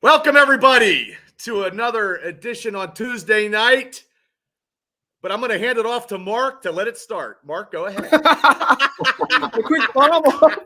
Welcome, everybody, to another edition on Tuesday night. But I'm going to hand it off to Mark to let it start. Mark, go ahead. The quick bomb off.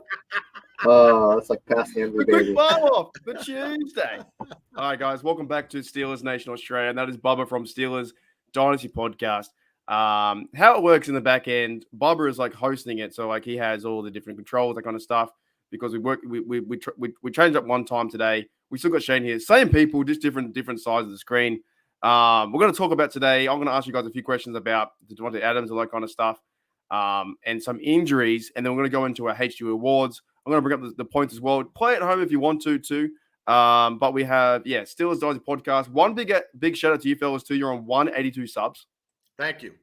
Oh, it's like passing every The quick baby. bomb off. The Tuesday. All right, guys. Welcome back to Steelers Nation Australia. And that is Bubba from Steelers Dynasty Podcast. How it works in the back end, Bubba is like hosting it. So like he has all the different controls, that kind of stuff. Because we changed up one time today. We still got Shane here. Same people, just different sides of the screen. We're going to talk about today. I'm going to ask you guys a few questions about the Devontae Adams and all that kind of stuff, and some injuries, and then we're going to go into our HDU awards. I'm going to bring up the points as well. Play at home if you want to too. But we have Steelers Dynasty Podcast. One big shout out to you fellas too. You're on 182 subs. Thank you.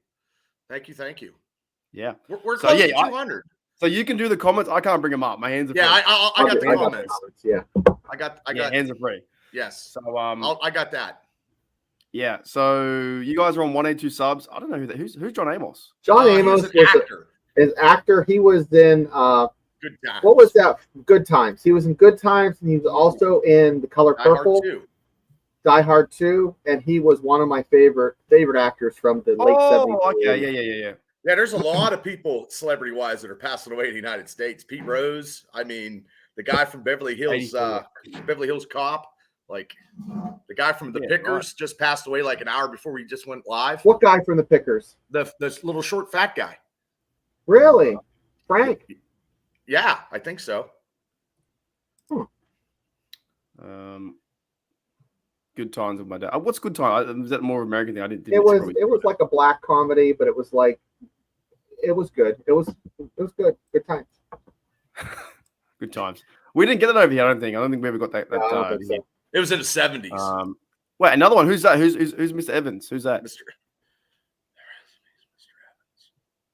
Yeah, we're close to 200. So you can do the comments. I can't bring them up. My hands are free. I got the comments. Yeah, I got hands are free. Yes. So I got that. Yeah, so you guys are on 182 subs. I don't know who's John Amos. John Amos was an actor. An actor. He was in Good Times. what was that? Good Times. He was in Good Times, and he was also in The Color Purple, Die Hard 2, and he was one of my favorite actors from the late 70s. Oh, okay, yeah. Yeah, there's a lot of people, celebrity-wise, that are passing away in the United States. Pete Rose, I mean, the guy from Beverly Hills Cop, like the guy from The Pickers just passed away like an hour before we just went live. What guy from The Pickers? The little short fat guy. Really? Frank? Yeah, I think so. Good Times with my dad. What's Good Time? Was that more American thing? I didn't. It was like a black comedy, but it was like it was good. It was good. Good times. Good Times. We didn't get it over here. I don't think we ever got that. No, I don't think so. It was in the 70s. Wait, another one. Who's that? Who's Mr. Evans? Who's that? Mr. Evans.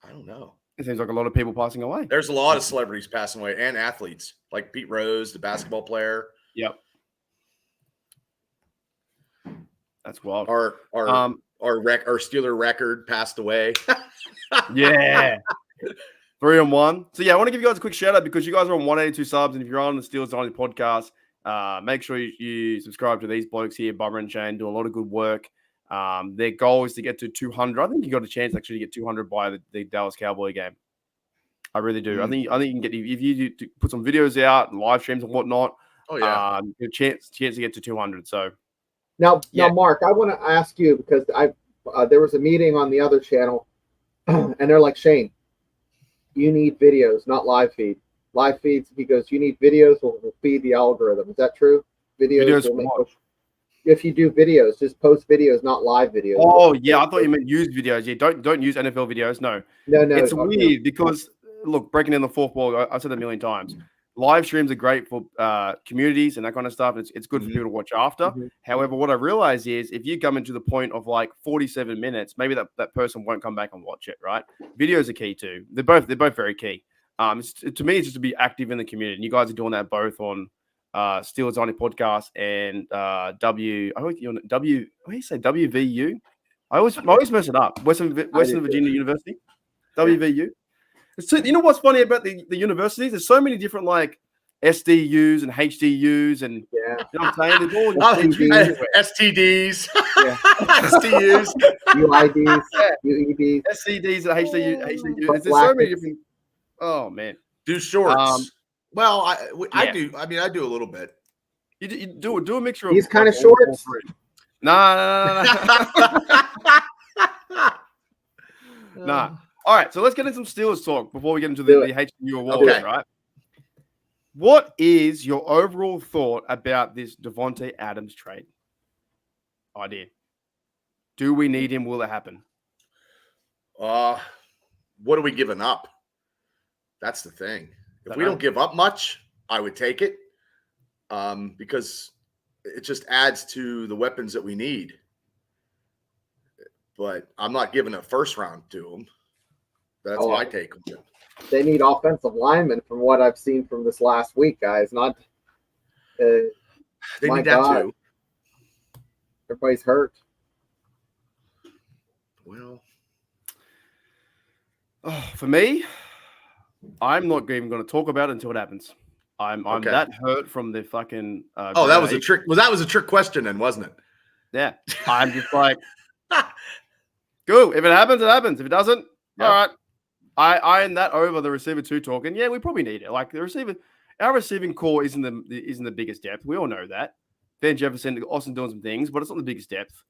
I don't know. It seems like a lot of people passing away. There's a lot of celebrities passing away and athletes, like Pete Rose, the basketball player. Yep. That's wild. Our Steeler record passed away. Yeah. 3-1. So I want to give you guys a quick shout out because you guys are on 182 subs, and if you're on the Steelers Dynasty Podcast, make sure you subscribe to these blokes here, Bubba and Shane, do a lot of good work. Their goal is to get to 200. I think you got a chance actually to get 200 by the Dallas Cowboy game. I really do. I think you can get, if you do put some videos out and live streams and whatnot. Oh yeah, a chance to get to 200. So now, Mark, I want to ask you because there was a meeting on the other channel, and they're like, Shane, you need videos, not live feed. Live feeds, he goes, you need videos, will feed the algorithm. Is that true? Videos will make if you do videos, just post videos, not live videos. Oh yeah, I thought you meant use videos. Yeah, don't use NFL videos. No. It's weird because look, breaking in the fourth wall, I said it a million times. Live streams are great for communities and that kind of stuff. It's good for people to watch after. Mm-hmm. However, what I realize is if you come into the point of like 47 minutes, maybe that person won't come back and watch it, right? Videos are key too. They're both very key. To me, it's just to be active in the community. And you guys are doing that both on Steelers Dynasty Podcast and WVU? I always mess it up. Western Virginia University. WVU. So, you know what's funny about the universities? There's so many different like SDUs and HDUs and you know what I'm saying? There's all STDs, STUs, UIDs, UEDs, SCDs and HDUs. There's so many different. Oh man, do shorts. Well, I do. I mean, I do a little bit. You do a mixture of. These kind of shorts. No. Nah. All right, so let's get into some Steelers talk before we get into the HDU awards, right? What is your overall thought about this Devontae Adams trade idea? Do we need him? Will it happen? What are we giving up? That's the thing. If we don't give up much, I would take it because it just adds to the weapons that we need. But I'm not giving a first round to him. That's my take on it. They need offensive linemen from what I've seen from this last week, guys. Not they need that too. Everybody's hurt. Well, for me, I'm not even going to talk about it until it happens. I'm Okay. that hurt from the fucking. That was a trick. That was a trick question, then, wasn't it? Yeah, I'm just like, cool. If it happens, it happens. If it doesn't, all right. I am that over the receiver 2 talk, and yeah, we probably need it. Like our receiving core isn't the biggest depth. We all know that. Van Jefferson, Austin doing some things, but it's not the biggest depth.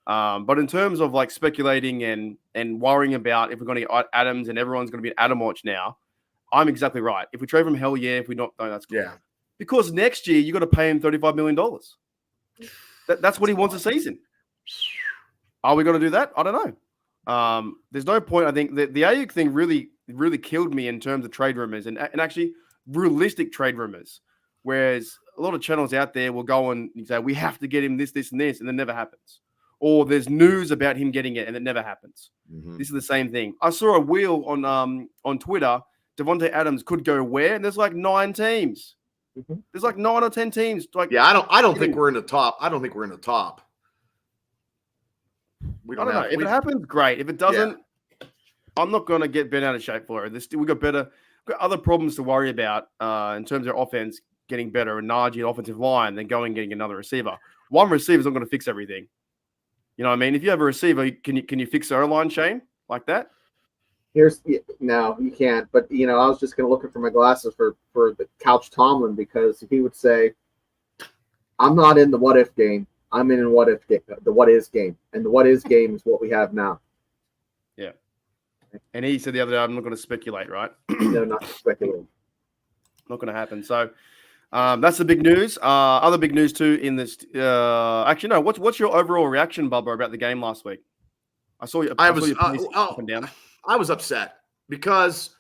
But in terms of like speculating and worrying about if we're going to get Adams and everyone's going to be an Adam watch now, I'm exactly right. If we trade from hell, yeah. If we not, no, that's cool. Yeah. Because next year you got to pay him $35 million. That's what he wants a season. Are we going to do that? I don't know. There's no point. I think the Ayuk thing really killed me in terms of trade rumors and actually realistic trade rumors. Whereas a lot of channels out there will go and say, we have to get him this, and this, and it never happens. Or there's news about him getting it and it never happens. Mm-hmm. This is the same thing. I saw a wheel on Twitter. Devontae Adams could go where? And there's like 9 teams. Mm-hmm. There's like 9 or 10 teams. Like, yeah, I don't think we're in the top. I don't think we're in the top. I don't know. If it happens, great. If it doesn't, I'm not going to get bent out of shape for it. We've got other problems to worry about in terms of offense getting better and Najee offensive line than going and getting another receiver. One receiver is not going to fix everything. You know what I mean? If you have a receiver, can you fix the O-line, Shane, like that? No, you can't. But, I was just going to look for my glasses for the Couch Tomlin because he would say, I'm not in the what-if game. I'm in the what-is game. And the what-is game is what we have now. Yeah. And he said the other day, I'm not going to speculate, right? No, not speculating. Not going to happen. So that's the big news. Other big news, too, in this. Actually, no. What's your overall reaction, Bubba, about the game last week? I saw you. I was up and down. I was upset because,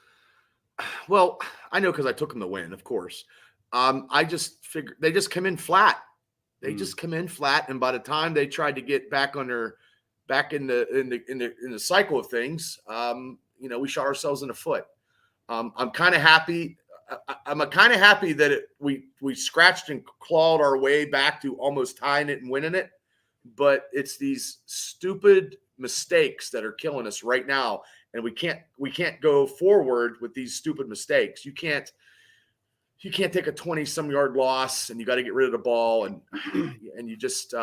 well, I know because I took them to win, of course. I just figured they just come in flat. They just come in flat, and by the time they tried to get back in the cycle of things, we shot ourselves in the foot. I'm kind of happy. I'm kind of happy that we scratched and clawed our way back to almost tying it and winning it, but it's these stupid mistakes that are killing us right now. And we can't go forward with these stupid mistakes. You can't take a 20-some yard loss and you got to get rid of the ball and you just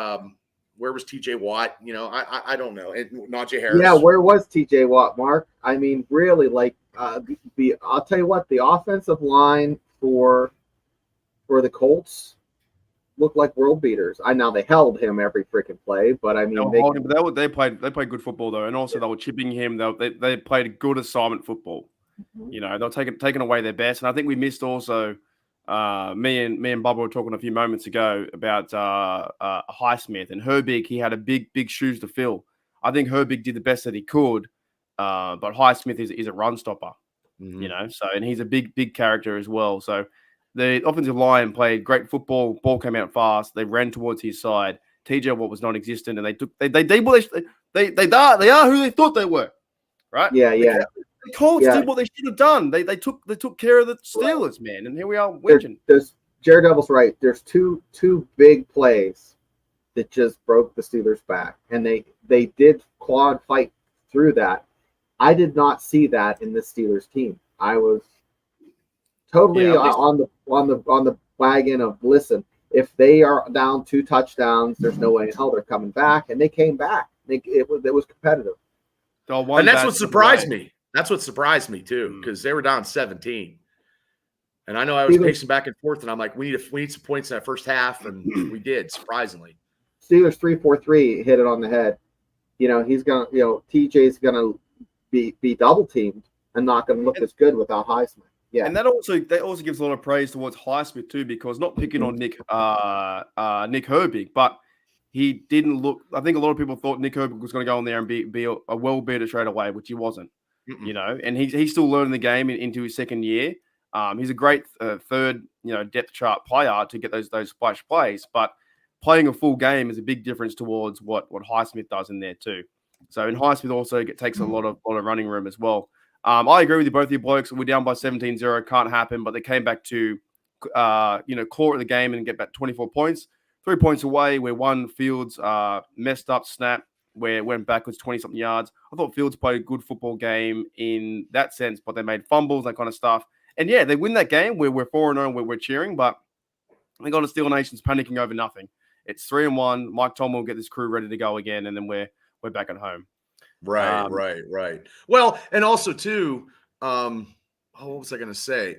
where was TJ Watt? I don't know. And Najee Harris. Yeah, where was TJ Watt, Mark? I mean, really, like I'll tell you what, the offensive line for the Colts looked like world beaters. Now they held him every freaking play, but I mean they played good football though, and also they were chipping him. They played good assignment football. Mm-hmm. They were taking away their best, and I think we missed also. Me and Bubba were talking a few moments ago about Highsmith and Herbig. He had a big shoes to fill. I think Herbig did the best that he could, but Highsmith is a run stopper. Mm-hmm. So and he's a big character as well. So. The offensive line played great football. Ball came out fast. They ran towards his side. TJ Watt was non-existent, and they are who they thought they were, right? Yeah. The Colts did what they should have done. They took care of the Steelers, man, and here we are winning. There's Jared Devil's right. There's two big plays that just broke the Steelers back, and they did claw and fight through that. I did not see that in the Steelers team. I was totally on the wagon of listen. If they are down 2 touchdowns, there's no way in hell they're coming back, and they came back. It was competitive. And that's what surprised me. That's what surprised me too, because they were down 17, and I know I was pacing back and forth, and I'm like, we need some points in that first half, and we did surprisingly. Steelers 3-4-3 hit it on the head. He's gonna, TJ's gonna be double teamed and not gonna look as good without Highsmith. Yeah, and that also gives a lot of praise towards Highsmith too, because not picking on Nick Herbig, but he didn't look. I think a lot of people thought Nick Herbig was going to go in there and be a well beater straight away, which he wasn't. Mm-mm. And he's still learning the game into his second year. He's a great third depth chart player to get those splash plays, but playing a full game is a big difference towards what Highsmith does in there too. So in Highsmith also takes a lot of running room as well. I agree with you, both of you blokes. We're down by 17-0. Can't happen, but they came back to, claw at the game and get back 24 points. 3 points away where one Fields messed up snap where it went backwards 20-something yards. I thought Fields played a good football game in that sense, but they made fumbles, that kind of stuff. And yeah, they win that game. We're 4-0. We're cheering, but I think on the Steel Nation's panicking over nothing. It's 3-1. Mike Tom will get this crew ready to go again, and then we're back at home. Right. Well, and also too, what was I going to say?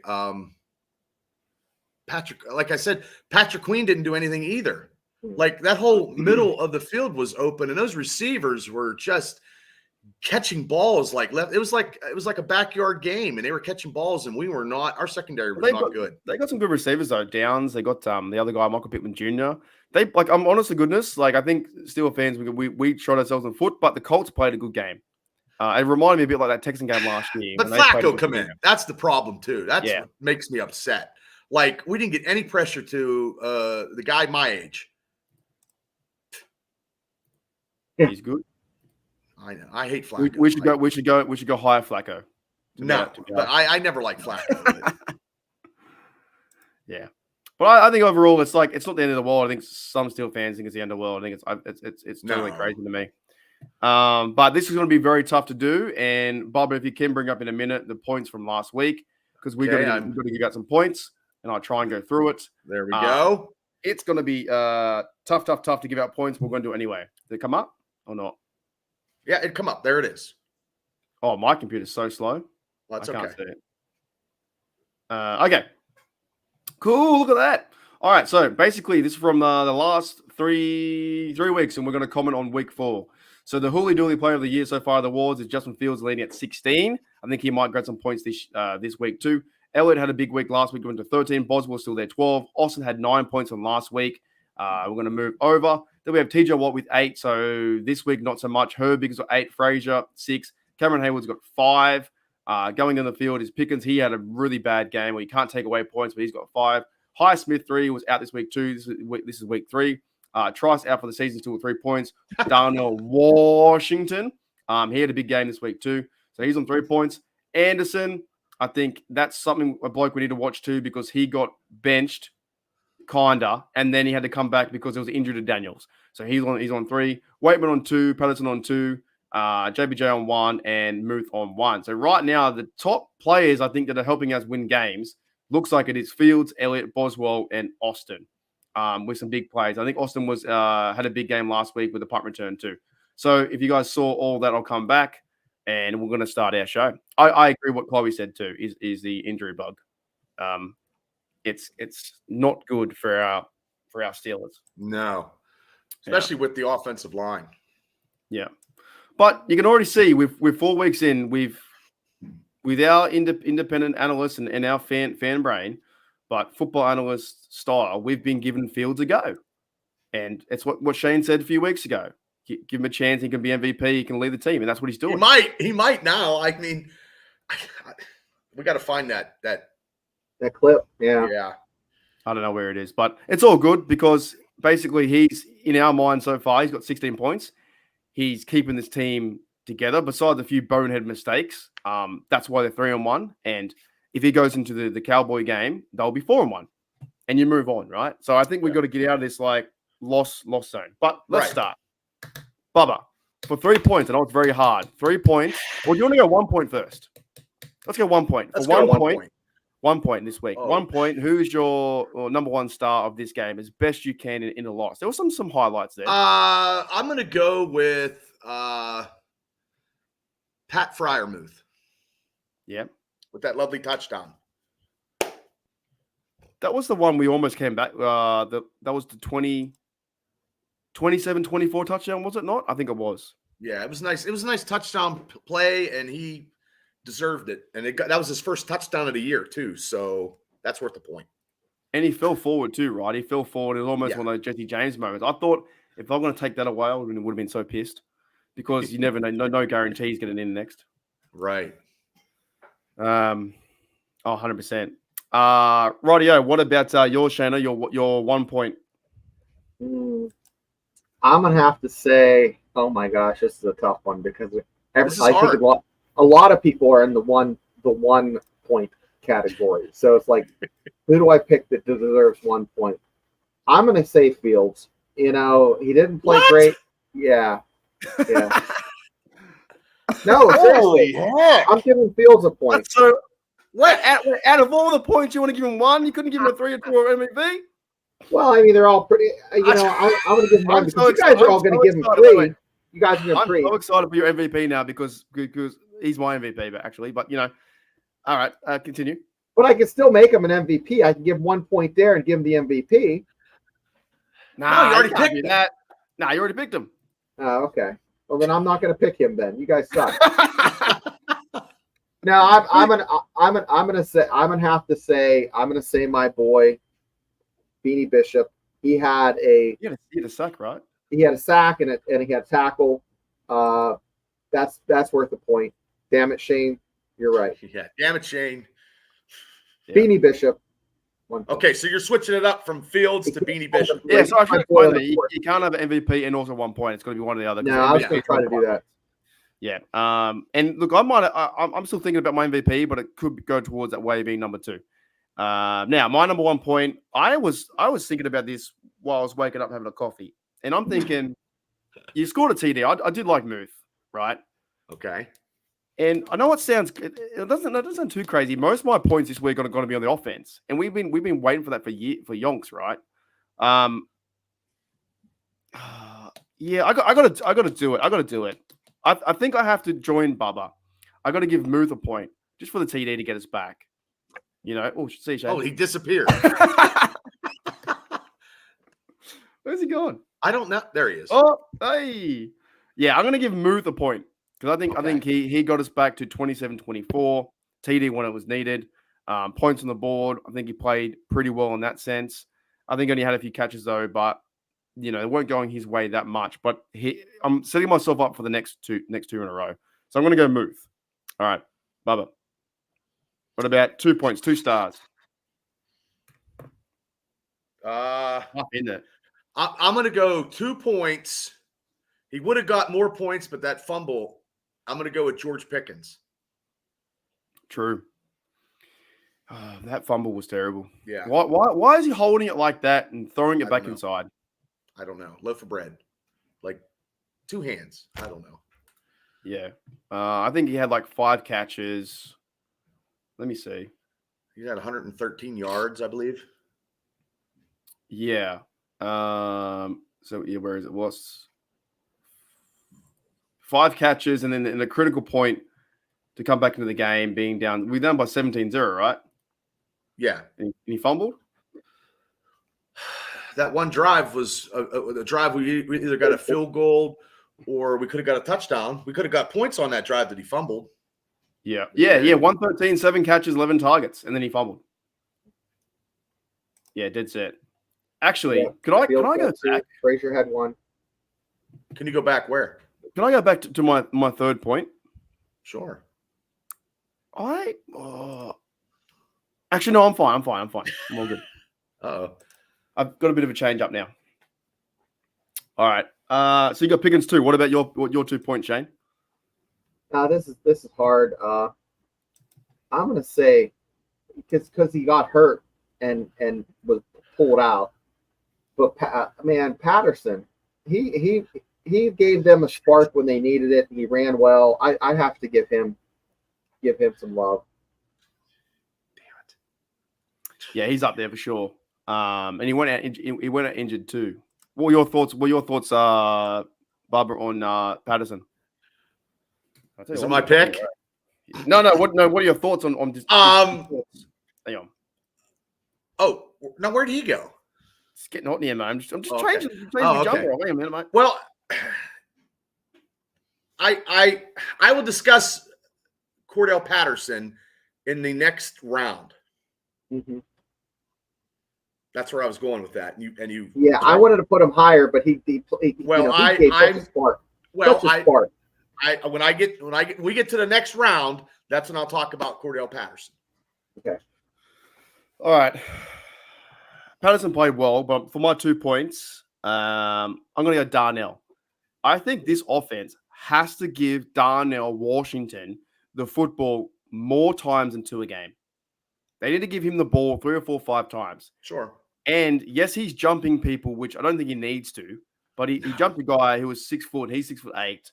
Patrick, like I said, Patrick Queen didn't do anything either. Like that whole middle of the field was open, and those receivers were just catching balls like left. It was like a backyard game, and they were catching balls, and we were not. Our secondary was not good. They got some good receivers though. Downs. They got the other guy, Michael Pittman Jr. They I'm honest to goodness. Like I think Steelers fans, we shot ourselves in the foot, but the Colts played a good game. It reminded me a bit like that Texan game last year. But Flacco come in. That's the problem too. That's what makes me upset. Like we didn't get any pressure to the guy my age. He's good. I know. I hate Flacco. We should go hire Flacco. But I never liked Flacco. Yeah, but I think overall it's not the end of the world. I think some Steel fans think it's the end of the world. I think it's totally crazy to me. But this is going to be very tough to do. And Bob, if you can bring up in a minute the points from last week, because we're going to get some points, and I'll try and go through it. There we go. It's going to be tough to give out points. We're going to do it anyway. Did it come up or not? Yeah, it come up. There it is. Oh, my computer's so slow. Well, that's I can't see it. Okay. Cool. Look at that. All right. So basically, this is from the last three weeks, and we're going to comment on week 4. So the Hooly Dooly Player of the Year so far, the awards is Justin Fields leading at 16. I think he might grab some points this week too. Elliott had a big week last week, went to 13. Boswell's still there, 12. Austin had 9 points from last week. We're going to move over. Then we have TJ Watt with 8. So this week, not so much. Herbig's got 8. Frazier, 6. Cameron Hayward's got 5. Going in the field is Pickens. He had a really bad game where you can't take away points, but he's got 5. Highsmith, 3, was out this week too. This is week 3. Trice out for the season, still with 3 points. Darnell Washington, he had a big game this week too. So he's on 3 points. Anderson, I think that's something a bloke we need to watch too, because he got benched kinda, and then he had to come back because there was an injury to Daniels. So he's on 3. Waitman on 2, Patterson on 2, JBJ on 1, and Muth on 1. So right now, the top players I think that are helping us win games looks like it is Fields, Elliott, Boswell, and Austin, with some big plays. I think Austin was had a big game last week with the punt return too. So if you guys saw all that, I'll come back and we're going to start our show. I agree what Chloe said too, is the injury bug. It's not good for our Steelers. No, especially with the offensive line. Yeah, but you can already see we're 4 weeks in. With our independent analysts and our fan brain, but football analyst style, we've been given Fields a go, and it's what Shane said a few weeks ago. Give him a chance; he can be MVP. He can lead the team, and that's what he's doing. He might now. I mean, we got to find that clip. Yeah. I don't know where it is, but it's all good because basically he's in our mind so far. He's got 16 points. He's keeping this team together. Besides a few bonehead mistakes, that's why they're 3-1. And if he goes into the Cowboy game, they'll be 4-1, and you move on, right? So I think we've got to get out of this like loss zone. But let's start. Bubba, for 3 points, I know it's very hard. 3 points. Or do you want to go 1 point first? Let's go 1 point. Let's go 1 point. 1 point this week. 1 point. Who's your number one star of this game as best you can in a loss? There were some highlights there. I'm going to go with Pat Freiermuth. Yeah. With that lovely touchdown. That was the one we almost came back. That was the 27-24 touchdown, was it not? I think it was. Yeah, it was nice. It was a nice touchdown play, and he deserved it. And that was his first touchdown of the year, too. So that's worth the point. And he fell forward, too, right? He fell forward. It was almost one of those Jesse James moments. I thought if I'm going to take that away, I would have been so pissed because you never know. No guarantee he's getting in next. Right. 100%. Rightio, what about your Shana, your 1 point? I'm going to have to say, oh my gosh, this is a tough one because I think a lot of people are in the one point category. So it's like, who do I pick that deserves 1 point? I'm going to say Fields. You know, he didn't play great. Yeah. No, seriously. I'm giving Fields a point. What? Out of all the points, you want to give him one? You couldn't give him a 3 or 4 MVP? Well, I mean, they're all pretty. I'm going to give him one because you guys are all going to give him 3. You guys are going to I'm 3. so excited for your MVP now because he's my MVP, actually. But, all right, continue. But I can still make him an MVP. I can give 1 point there and give him the MVP. Nah, you already picked that. Nah, you already picked him. Oh, okay. Well, then I'm not going to pick him. Then you guys suck. No, I'm gonna have to say my boy, Beanie Bishop. He had a sack, right? He had a sack and he had a tackle. That's worth a point. Damn it, Shane. You're right. Yeah, damn it, Shane. Beanie Bishop. Okay, so you're switching it up from Fields to Beanie Bishop. Yeah, so I should explain that. You can't have an MVP and also 1 point. It's got to be one or the other. No, I was going to try to do that. Yeah. And look, I'm still thinking about my MVP, but it could go towards that way being number 2. Now, my number 1 point, I was thinking about this while I was waking up having a coffee. And I'm thinking, you scored a TD. I did like Muth, right? Okay. And I know it doesn't sound too crazy. Most of my points this week are going to be on the offense. And we've been waiting for that for yonks, right? Yeah, I got to do it. I got to do it. I think I have to join Bubba. I got to give Muth a point just for the TD to get us back. Oh, see, Shane. Oh, he disappeared. Where's he gone? I don't know. There he is. Oh, hey. Yeah, I'm going to give Muth a point because I think he got us back to 27-24. TD when it was needed. Points on the board. I think he played pretty well in that sense. I think he only had a few catches though, but they weren't going his way that much. But I'm setting myself up for the next two in a row. So I'm going to go Muth. All right, Bubba. What about 2 points, 2 stars? In it. I'm going to go 2 points. He would have got more points, but that fumble, I'm going to go with George Pickens. True. That fumble was terrible. Yeah. Why is he holding it like that and throwing it back inside? I don't know. Loaf of bread. Like 2 hands. I don't know. Yeah. I think he had like 5 catches. Let me see. He had 113 yards, I believe. Yeah. So yeah, where is it? Was 5 catches and then in a critical point to come back into the game, being down. We're down by 17-0, right? Yeah. And he fumbled? That one drive was a drive we either got a field goal or we could have got a touchdown. We could have got points on that drive that he fumbled. Yeah. 113, 7 catches, 11 targets, and then he fumbled. Yeah, dead set. Actually, can I go back? Frazier had 1. Can you go back where? Can I go back to my third point? Sure. Actually, no, I'm fine. I'm all good. Uh-oh. I've got a bit of a change up now. All right. So you got Pickens too. What about your 2 points, Shane? This is hard. I'm gonna say because he got hurt and was pulled out. But Patterson, he gave them a spark when they needed it. He ran well. I have to give him some love. Damn it. Yeah, he's up there for sure. And he went out injured too. What were your thoughts? Barbara, on Patterson? Is it my pick? No. What are your thoughts on this? Hang on. Oh, now where did he go? It's getting hot in here, man. I'm just Okay. changing the jumper. Wait a minute, mate. Well, I will discuss Cordell Patterson in the next round. Mm-hmm. That's where I was going with that. And you. Yeah, I wanted to put him higher, but he gave such a spark. When we get to the next round, that's when I'll talk about Cordell Patterson. Okay. All right. Patterson played well, but for my 2 points, I'm going to go Darnell. I think this offense has to give Darnell Washington the football more times than 2 a game. They need to give him the ball 3 or 4, 5 times. Sure. And yes, he's jumping people, which I don't think he needs to, but he jumped a guy who was 6 foot. He's 6'8".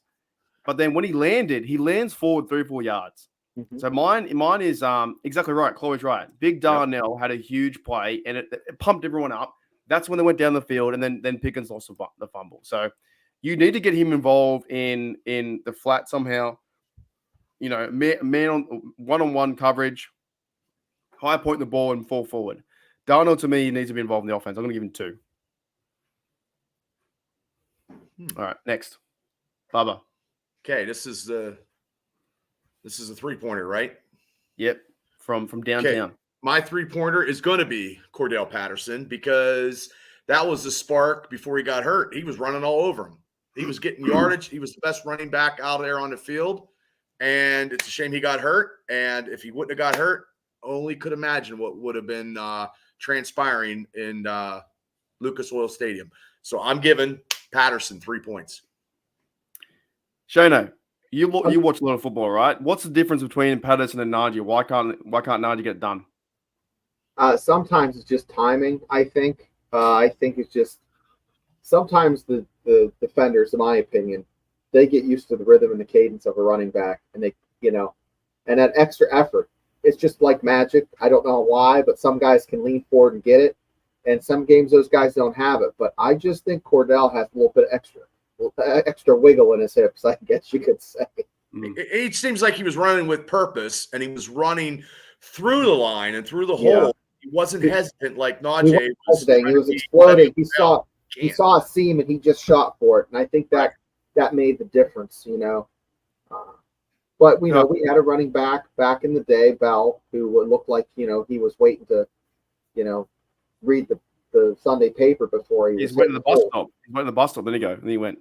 But then when he lands forward 3 or 4 yards. Mhm. So mine is exactly right. Chloe's right. Big Darnell had a huge play, and it pumped everyone up. That's when they went down the field, and then Pickens lost the fumble. So you need to get him involved in the flat somehow. You know, man on one-on-one coverage, high point the ball and fall forward. Darnell, to me, needs to be involved in the offense. I'm going to give him 2. All right, next. Bubba. Okay, this is a 3-pointer, right? Yep, from downtown. Okay. My 3-pointer is going to be Cordell Patterson because that was the spark before he got hurt. He was running all over him. He was getting yardage. He was the best running back out there on the field, and it's a shame he got hurt. And if he wouldn't have got hurt, only could imagine what would have been transpiring in Lucas Oil Stadium. So I'm giving Patterson 3 points. Shano, you watch a lot of football, right? What's the difference between Patterson and Najee? Why can't Najee get it done? Sometimes it's just timing. I think it's just sometimes the defenders, in my opinion, they get used to the rhythm and the cadence of a running back, and they and that extra effort. It's just like magic. I don't know why, but some guys can lean forward and get it, and some games those guys don't have it. But I just think Cordell has a little bit extra wiggle in his hips, I guess you could say. It seems like he was running with purpose, and he was running through the line and through the hole. He wasn't hesitant like Najee was. He was exploding. He saw a seam, and he just shot for it. And I think that made the difference, But we had a running back in the day, Bell, who looked like he was waiting to, read the Sunday paper before he went to the bus stop. He went to the bus stop. Then he went.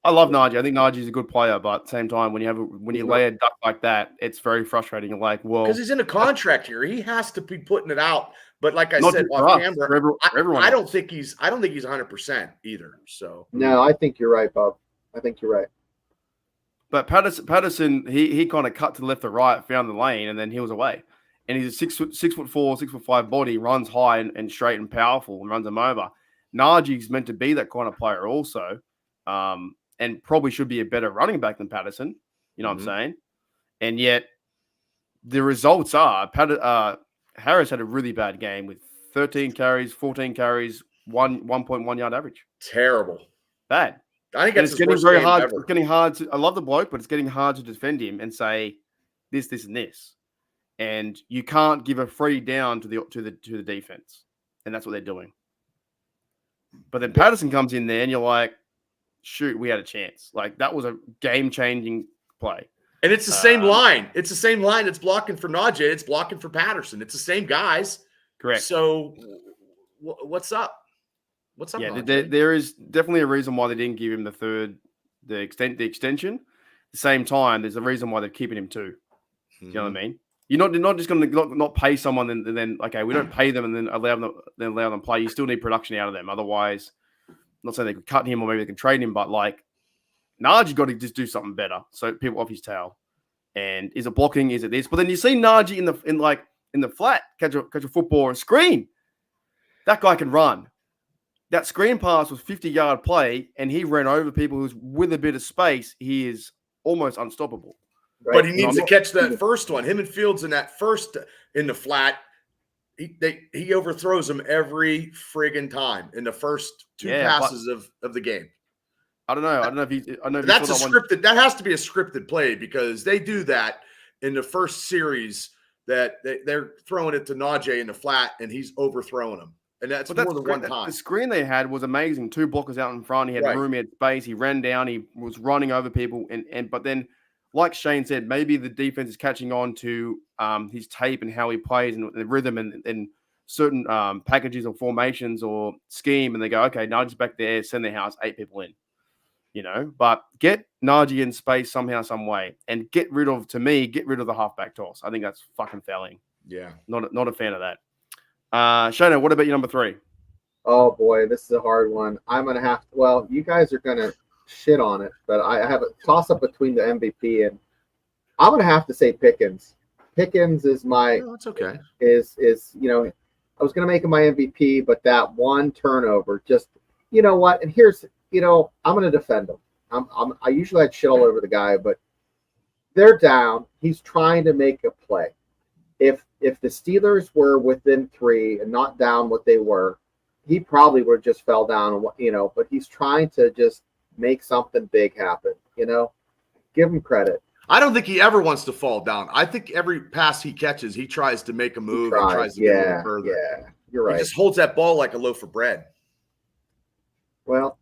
I love Najee. I think Najee's a good player, but at the same time, when you lay a duck like that, it's very frustrating. You're like, well, because he's in a contract here, he has to be putting it out. But like I said off camera, I don't think he's 100% either. So no, I think you're right, Bob. I think you're right. But Patterson, he kind of cut to the left or right, found the lane, and then he was away. And he's a 6'4", 6'5" body, runs high and straight and powerful, and runs him over. Najee's meant to be that kind of player also, and probably should be a better running back than Patterson. You know what I'm saying? And yet, the results are Harris had a really bad game with 13 carries, 14 carries, 1.1 yard average. Terrible. Bad. I think it's getting very hard. Ever. It's getting hard to. I love the bloke, but it's getting hard to defend him and say this, and this. And you can't give a free down to the defense, and that's what they're doing. But then Patterson comes in there, and you're like, "Shoot, we had a chance!" Like that was a game-changing play. And it's the same line. It's the same line that's blocking for Najee. It's blocking for Patterson. It's the same guys. Correct. So, what's up? What's up? Yeah, there is definitely a reason why they didn't give him the extension. At the same time, there's a reason why they're keeping him too. You know what I mean? You're not just going to not pay someone and then okay, we don't pay them and then allow them play. You still need production out of them. Otherwise, I'm not saying they could cut him or maybe they can trade him, but like Najee got to just do something better so people off his tail. And is it blocking? Is it this? But then you see Najee in the flat catch a football or a screen. That guy can run. That screen pass was 50-yard play, and he ran over people who's with a bit of space. He is almost unstoppable. Right. But he needs to catch that first one. Him and Fields in that first in the flat, he overthrows him every friggin' time in the first two passes of the game. I don't know if that's scripted. That has to be a scripted play because they do that in the first series. That they're throwing it to Najee in the flat, and he's overthrowing him. And that's more than one time. The screen they had was amazing. 2 blockers out in front. He had room, he had space. He ran down. He was running over people. But then, like Shane said, maybe the defense is catching on to his tape and how he plays and the rhythm and certain packages or formations or scheme. And they go, okay, Najee's back there. Send their house 8 people in. But get Najee in space somehow, some way, and get rid of the halfback toss. I think that's fucking fouling. Yeah, not a fan of that. Shana, what about your number 3? Oh boy, this is a hard one. I'm gonna have to. Well, you guys are gonna shit on it, but I have a toss up between the MVP and I'm gonna have to say Pickens. Pickens is my. Oh, that's okay. Is I was gonna make him my MVP, but that one turnover, just what? And here's I'm gonna defend him. I usually I'd shit all over the guy, but they're down. He's trying to make a play. If the Steelers were within 3 and not down what they were, he probably would have just fell down, but he's trying to just make something big happen, Give him credit. I don't think he ever wants to fall down. I think every pass he catches, he tries to make a move and tries to get a little further. Yeah, you're right. He just holds that ball like a loaf of bread. Well,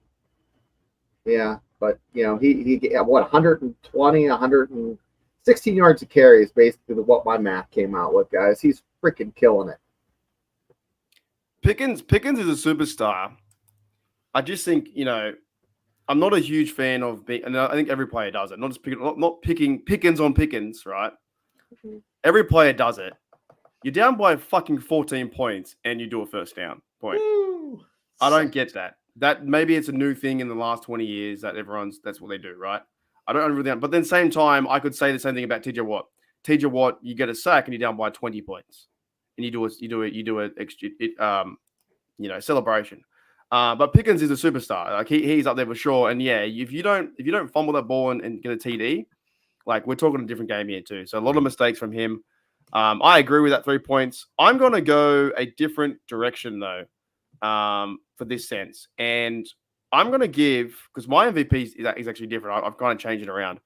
yeah, but, he 120, 116 yards of carry is basically what my math came out with, guys. He's freaking killing it. Pickens is a superstar. I just think, I'm not a huge fan of and I think every player does it. Not picking Pickens on Pickens, right? Mm-hmm. Every player does it. You're down by fucking 14 points and you do a first down point. Woo! I don't get that. That maybe it's a new thing in the last 20 years that that's what they do, right? I don't really. But then same time, I could say the same thing about TJ Watt. TJ Watt, you get a sack and you're down by 20 points, and you do a celebration. But Pickens is a superstar. Like he's up there for sure. And yeah, if you don't fumble that ball and get a TD, like we're talking a different game here too. So a lot of mistakes from him. I agree with that 3 points. I'm gonna go a different direction though, for this sense, and I'm gonna give because my MVP is actually different. I've kind of changed it around.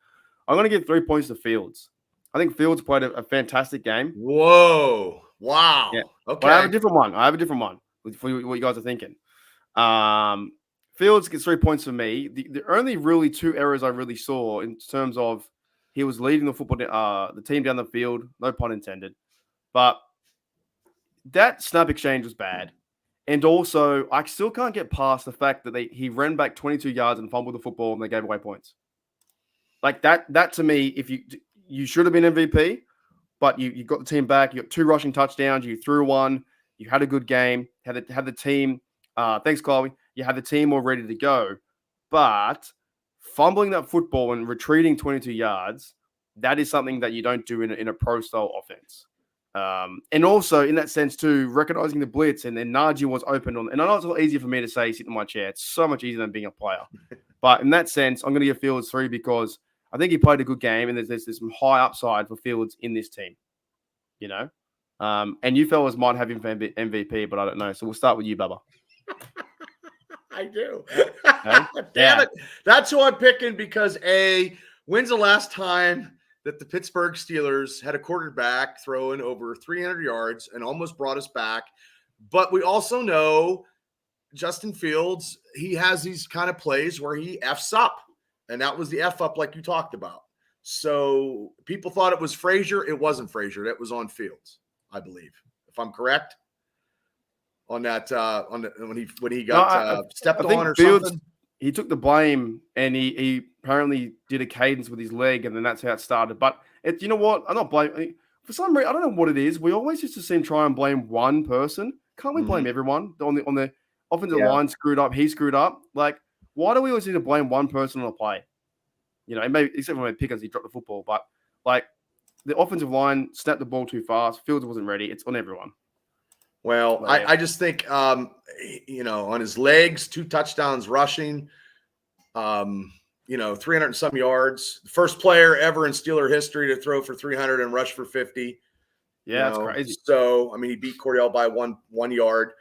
I'm gonna give 3 points to Fields. I think Fields played a fantastic game. Whoa! Wow. Yeah. Okay. But I have a different one. For what you guys are thinking. Fields gets 3 points for me. The only really 2 errors I really saw in terms of he was leading the team down the field, no pun intended. But that snap exchange was bad. And also, I still can't get past the fact that he ran back 22 yards and fumbled the football and they gave away points. Like that to me, if you should have been MVP, but you got the team back, you got 2 rushing touchdowns, you threw one, you had a good game, had the team. Thanks, Chloe. You had the team all ready to go, but fumbling that football and retreating 22 yards, that is something that you don't do in a pro-style offense. And also, in that sense, too, recognizing the blitz and then Najee was open on. And I know it's a lot easier for me to say sitting in my chair. It's so much easier than being a player. But in that sense, I'm going to give Fields 3 because I think he played a good game and there's some high upside for Fields in this team. And you fellas might have him for MVP, but I don't know. So we'll start with you, Bubba. I do. Okay? Damn it. That's who I'm picking because when's the last time that the Pittsburgh Steelers had a quarterback throwing over 300 yards and almost brought us back? But we also know Justin Fields, he has these kind of plays where he F's up. And that was the F up like you talked about. So people thought it was Frazier. It wasn't Frazier. That was on Fields, I believe, if I'm correct. On that, when he got stepped on or Fields, something. He took the blame and he apparently did a cadence with his leg, and then that's how it started. But you know what? I'm not blaming. For some reason, I don't know what it is. We always used to seem try and blame one person. Can't we blame everyone on the offensive line screwed up? He screwed up. Like, why do we always need to blame one person on a play? Maybe except for when Pickens, he dropped the football. But like the offensive line snapped the ball too fast.5elds wasn't ready. It's on everyone. Well, I just think, on his legs, 2 touchdowns rushing, 300 and some yards. The first player ever in Steeler history to throw for 300 and rush for 50. Yeah, that's crazy. So, he beat Cordell by one yard.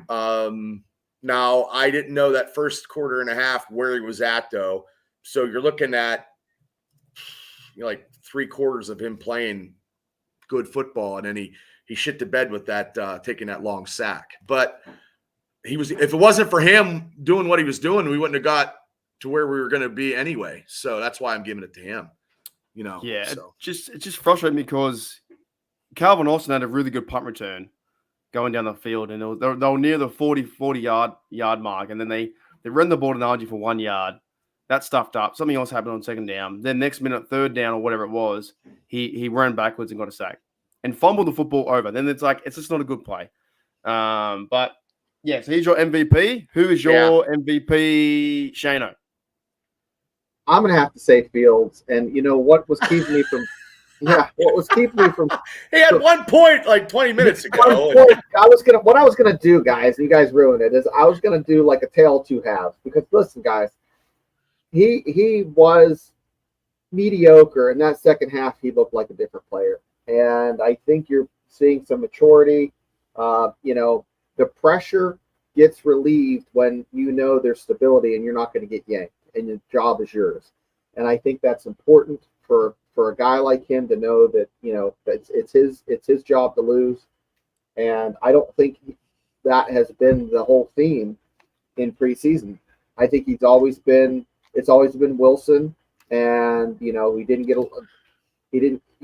Now, I didn't know that first quarter and a half where he was at, though. So you're looking at like 3 quarters of him playing good football, and then he shit the bed with that taking that long sack. But if it wasn't for him doing what he was doing, we wouldn't have got to where we were going to be anyway. So that's why I'm giving it to him. Yeah, so. It just frustrated me because Calvin Austin had a really good punt return going down the field, and they were near the 40 yard mark, and then they ran the ball to Najee for 1 yard. That stuffed up. Something else happened on second down. Then next minute, third down or whatever it was, he ran backwards and got a sack and fumbled the football over. Then it's just not a good play. But yeah, so here's your MVP. Who is your MVP, Shano? I'm gonna have to say Fields. And what was keeping me from? What was keeping me from? He had 1 point like 20 minutes ago. What I was gonna do, guys, and you guys ruined it. Is I was gonna do like a tale of 2 halves because listen, guys. He was mediocre. In that second half, he looked like a different player. And I think you're seeing some maturity. The pressure gets relieved when you know there's stability and you're not going to get yanked and the job is yours. And I think that's important for a guy like him to know that, it's his job to lose. And I don't think that has been the whole theme in preseason. I think it's always been Wilson, and he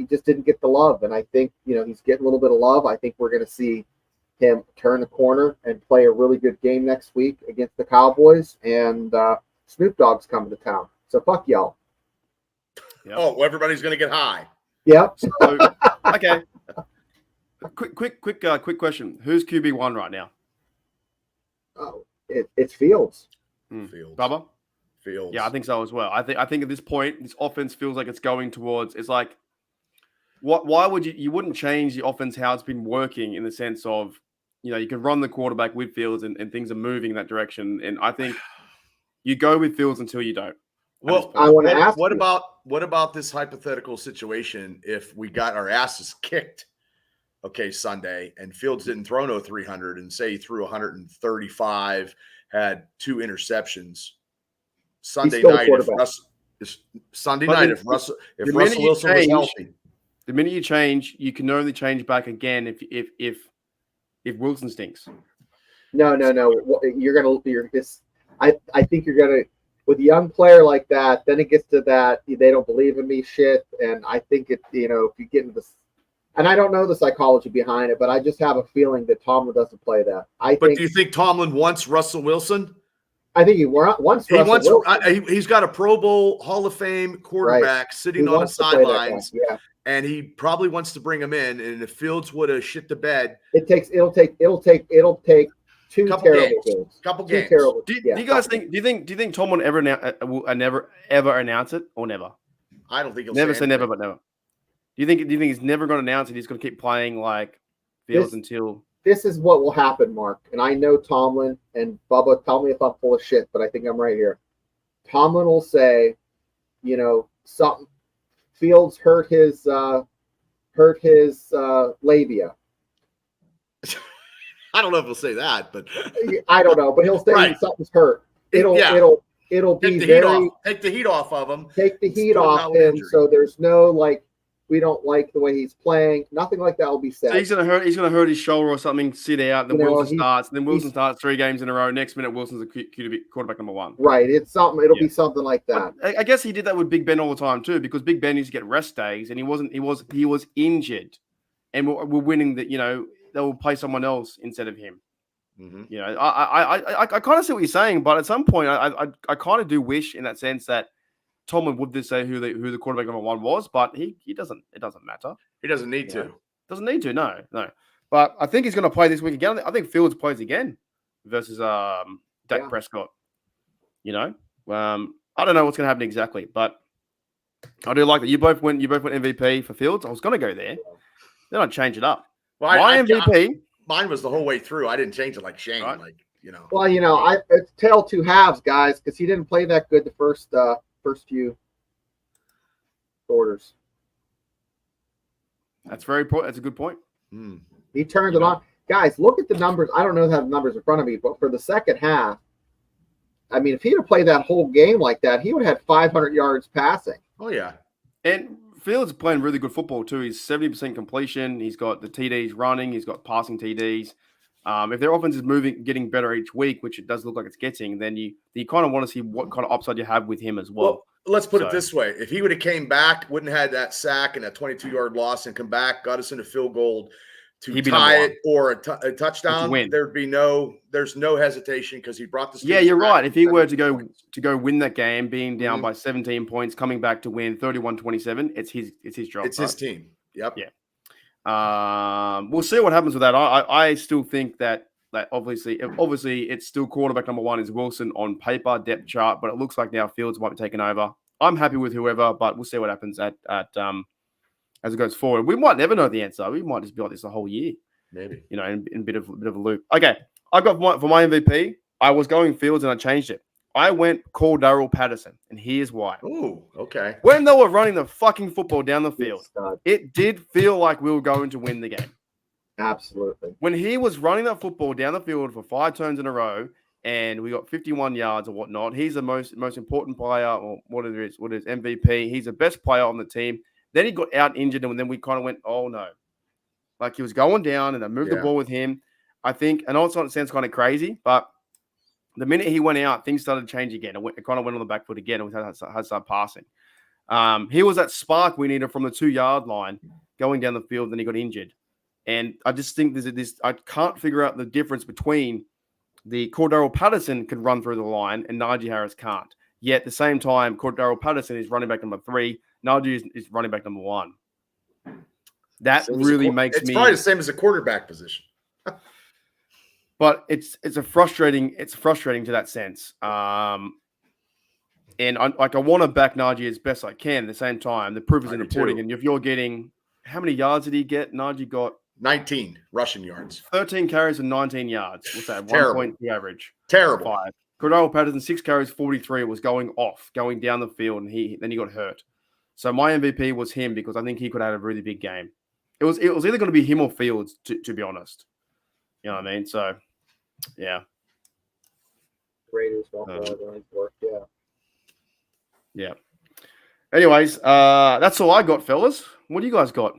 just didn't get the love. And I think, he's getting a little bit of love. I think we're going to see him turn the corner and play a really good game next week against the Cowboys. And Snoop Dogg's coming to town. So fuck y'all. Yep. Oh, everybody's going to get high. Yep. So, okay. Quick question. Who's QB1 right now? Oh, it's Fields. Fields. Bubba? Fields. Yeah, I think so as well. I think at this point, this offense feels like it's going towards. It's like, why would you wouldn't change the offense how it's been working in the sense of, you can run the quarterback with Fields and things are moving in that direction. And I think you go with Fields until you don't. Well, I want to ask what about this hypothetical situation if we got our asses kicked, Sunday, and Fields didn't throw no 300 and say he threw 135, had 2 interceptions Sunday night if Russell Wilson was healthy. The minute you change, you can only change back again if Wilson stinks. No. I think you're gonna, with a young player like that. Then it gets to that they don't believe in me shit, and I think if you get into this, and I don't know the psychology behind it, but I just have a feeling that Tomlin doesn't play that. Do you think Tomlin wants Russell Wilson? I think he wants Russell Wilson. He's got a Pro Bowl Hall of Fame quarterback sitting on the sidelines. Yeah. And he probably wants to bring him in. And if Fields would have shit the bed, it'll take 2 terrible games. Couple games. Do you guys think? Do you think Tomlin will never announce it or never? I don't think he'll never say never, but never. Do you think he's never going to announce it? He's going to keep playing like Fields until. This is what will happen, Mark. And I know Tomlin, and Bubba, tell me if I'm full of shit, but I think I'm right here. Tomlin will say, something. Fields hurt his labia. I don't know if he'll say that, but I don't know. But he'll say something's hurt. It'll be take the heat off of him. Take the heat off him. So there's no we don't like the way he's playing. Nothing like that will be said. So he's gonna hurt his shoulder or something, sit out, then Wilson starts. Then Wilson starts 3 games in a row. Next minute, Wilson's a quarterback number 1. Right. It's something. It'll be something like that. I guess he did that with Big Ben all the time too, because Big Ben used to get rest days, and he was injured, and we're winning that. They will play someone else instead of him. Mm-hmm. I kind of see what you're saying, but at some point, I kind of do wish in that sense that Tomlin would say who the quarterback number 1 was, but he doesn't. It doesn't matter. He doesn't need to. Doesn't need to. No. But I think he's going to play this week again. I think Fields plays again versus Dak Prescott. I don't know what's going to happen exactly, but I do like that you both went MVP for Fields. I was going to go there. Then I'd change it up. Well, MVP. Mine was the whole way through. I didn't change it like Shane. Right. Well, it's tale 2 halves, guys, because he didn't play that good the first few quarters. That's a good point. He turned it on. Guys, look at the numbers. I don't know the numbers in front of me, but for the second half, I mean, if he had played that whole game like that, he would have had 500 yards passing. Oh, yeah. And Fields is playing really good football too. He's 70% completion. He's got the TDs running. He's got passing TDs. If their offense is getting better each week, which it does look like it's getting, then you kind of want to see what kind of upside you have with him as well. Let's put it this way. If he would have came back, wouldn't have had that sack and that 22-yard loss and come back, got us into field goal to tie it or a touchdown, there's no hesitation because he brought the Steelers. Yeah, you're right. If he were to go win that game, being down by 17 points, coming back to win 31-27, it's his job. It's his team. Yep. Yeah. We'll see what happens with that. I still think that obviously it's still quarterback number 1 is Wilson on paper depth chart, but it looks like now Fields might be taking over. I'm happy with whoever, but we'll see what happens at as it goes forward. We might never know the answer. We might just be like this the whole year. Maybe. In a bit of a loop. Okay. I got for my MVP, I was going Fields and I changed it. I went Cordero Patterson, and here's why. Ooh, okay. When they were running the fucking football down the field, it did feel like we were going to win the game. Absolutely. When he was running that football down the field for 5 turns in a row, and we got 51 yards or whatnot, he's the most important player, or what it is MVP. He's the best player on the team. Then he got out injured, and then we kind of went, oh no. Like he was going down, and they moved the ball with him. I think, I know it sounds kind of crazy, but the minute he went out, things started to change again. It kind of went on the back foot again, and we had to start passing. He was that spark we needed from the 2-yard line going down the field, then he got injured. And I just think there's this. I can't figure out the difference between the Cordero Patterson can run through the line and Najee Harris can't. Yet at the same time, Cordero Patterson is running back number 3. Najee is running back number 1. That really makes me. It's probably the same as a quarterback position. But it's frustrating to that sense. And I want to back Najee as best I can. At the same time, the proof is in the pudding. And if you're getting, how many yards did he get? Najee got 19 rushing yards, 13 carries and 19 yards. What's that? Terrible. 1 point the average. Terrible. 5. Cordero Patterson 6 carries, 43. It was going down the field, and then he got hurt. So my MVP was him because I think he could have a really big game. It was either going to be him or Fields, to be honest. You know what I mean? So, yeah. Raiders work, yeah. Yeah. Anyways, that's all I got, fellas. What do you guys got?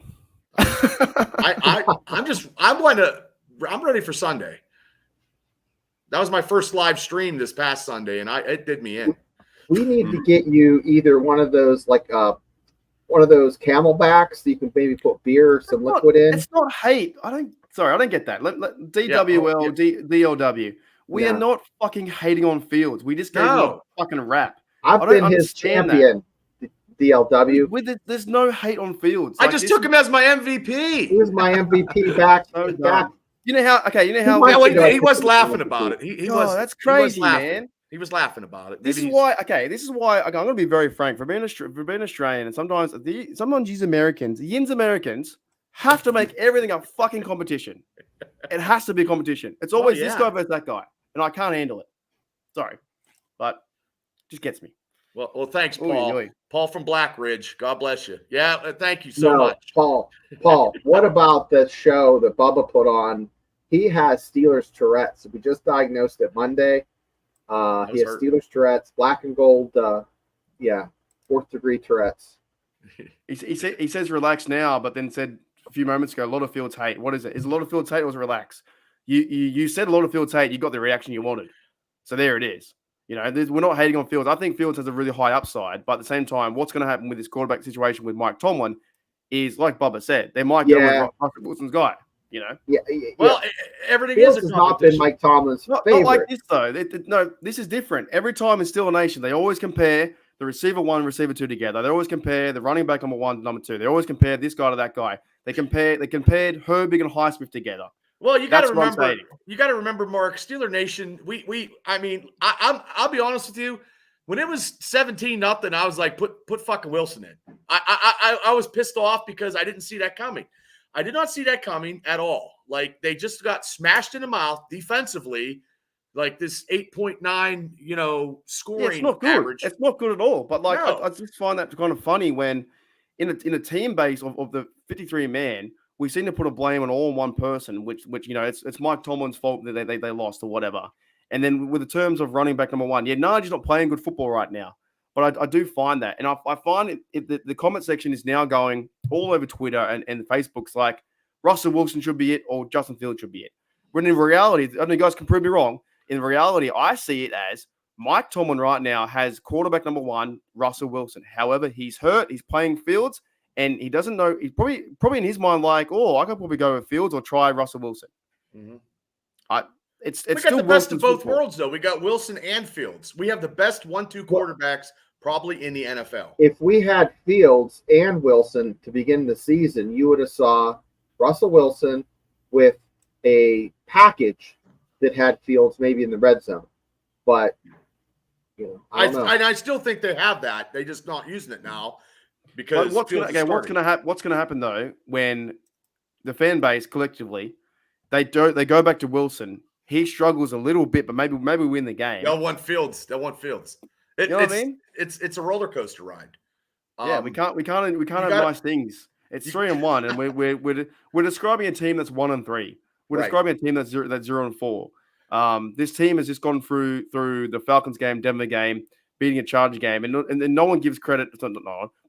I'm ready for Sunday. That was my first live stream this past Sunday, and it did me in. We need to get you either one of those one of those Camelbacks that you can maybe put beer or some liquid in. It's not hate. I don't get that. DWL, DLW. We are not fucking hating on Fields. We just gave him a fucking rap. I've been his champion, DLW. There's no hate on Fields. I just took him as my MVP. He was my MVP back. You know how? Okay, you know how? He was laughing about it. He was. That's crazy, man. He was laughing about it. This is why. I'm going to be very frank. For being Australian, and sometimes these Americans, Yins Americans, have to make everything a fucking competition. It has to be a competition. It's always this guy versus that guy, and I can't handle it. Sorry, but it just gets me. Well, thanks, Paul. Paul from Black Ridge. God bless you. Yeah, thank you so much. Paul, what about the show that Bubba put on? He has Steelers Tourette's. We just diagnosed it Monday. He has Steelers Tourette's, black and gold. 4th degree Tourette's. He says relax now, but then said a few moments ago, a lot of Fields hate. What is it? Is a lot of Fields hate or was it relax? You said a lot of Fields hate. You got the reaction you wanted. So there it is. You know, we're not hating on Fields. I think Fields has a really high upside, but at the same time, what's going to happen with this quarterback situation with Mike Tomlin is, like Bubba said, they might go with Russell Wilson's guy. You know. Well, everything Fields is has not been Mike Tomlin's favorite. Not like this though. No, this is different. Every time in Steeler Nation, they always compare the receiver 1, receiver 2 together. They always compare the running back number 1 to number 2. They always compare this guy to that guy. They compared Herbig and Highsmith together. Well, you got to remember. You got to remember, Mark. Steeler Nation. I'll be honest with you. When it was 17-0, I was like, put fucking Wilson in. I was pissed off because I didn't see that coming. I did not see that coming at all. Like they just got smashed in the mouth defensively. Like this 8.9, scoring it's not good. average. It's not good at all. But I just find that kind of funny when in a team base of the 53 man. We seem to put a blame on all one person, which it's Mike Tomlin's fault that they lost or whatever. And then with the terms of running back number 1, Najee's not playing good football right now. But I do find that. And I find the comment section is now going all over Twitter and Facebook's like, Russell Wilson should be it or Justin Fields should be it. When in reality, I know you guys can prove me wrong. In reality, I see it as Mike Tomlin right now has quarterback number 1, Russell Wilson. However, he's hurt. He's playing Fields. And he doesn't know. He's probably in his mind like, I could probably go with Fields or try Russell Wilson. Mm-hmm. It's we got the best of both worlds, though. We got Wilson and Fields. We have the best 1-2 quarterbacks probably in the NFL. If we had Fields and Wilson to begin the season, you would have saw Russell Wilson with a package that had Fields maybe in the red zone. But I still think they have that. They're just not using it now. Because what's going to happen though when the fan base collectively they go back to Wilson? he struggles a little bit, but maybe we win the game. They'll want Fields. You know what I mean? It's a roller coaster ride. Yeah, we can't have nice things. It's 3-1, and we're describing a team that's 1-3. We're describing a team that's 0-4. This team has just gone through the Falcons game, Denver game, beating a Charger game, and no one gives credit. But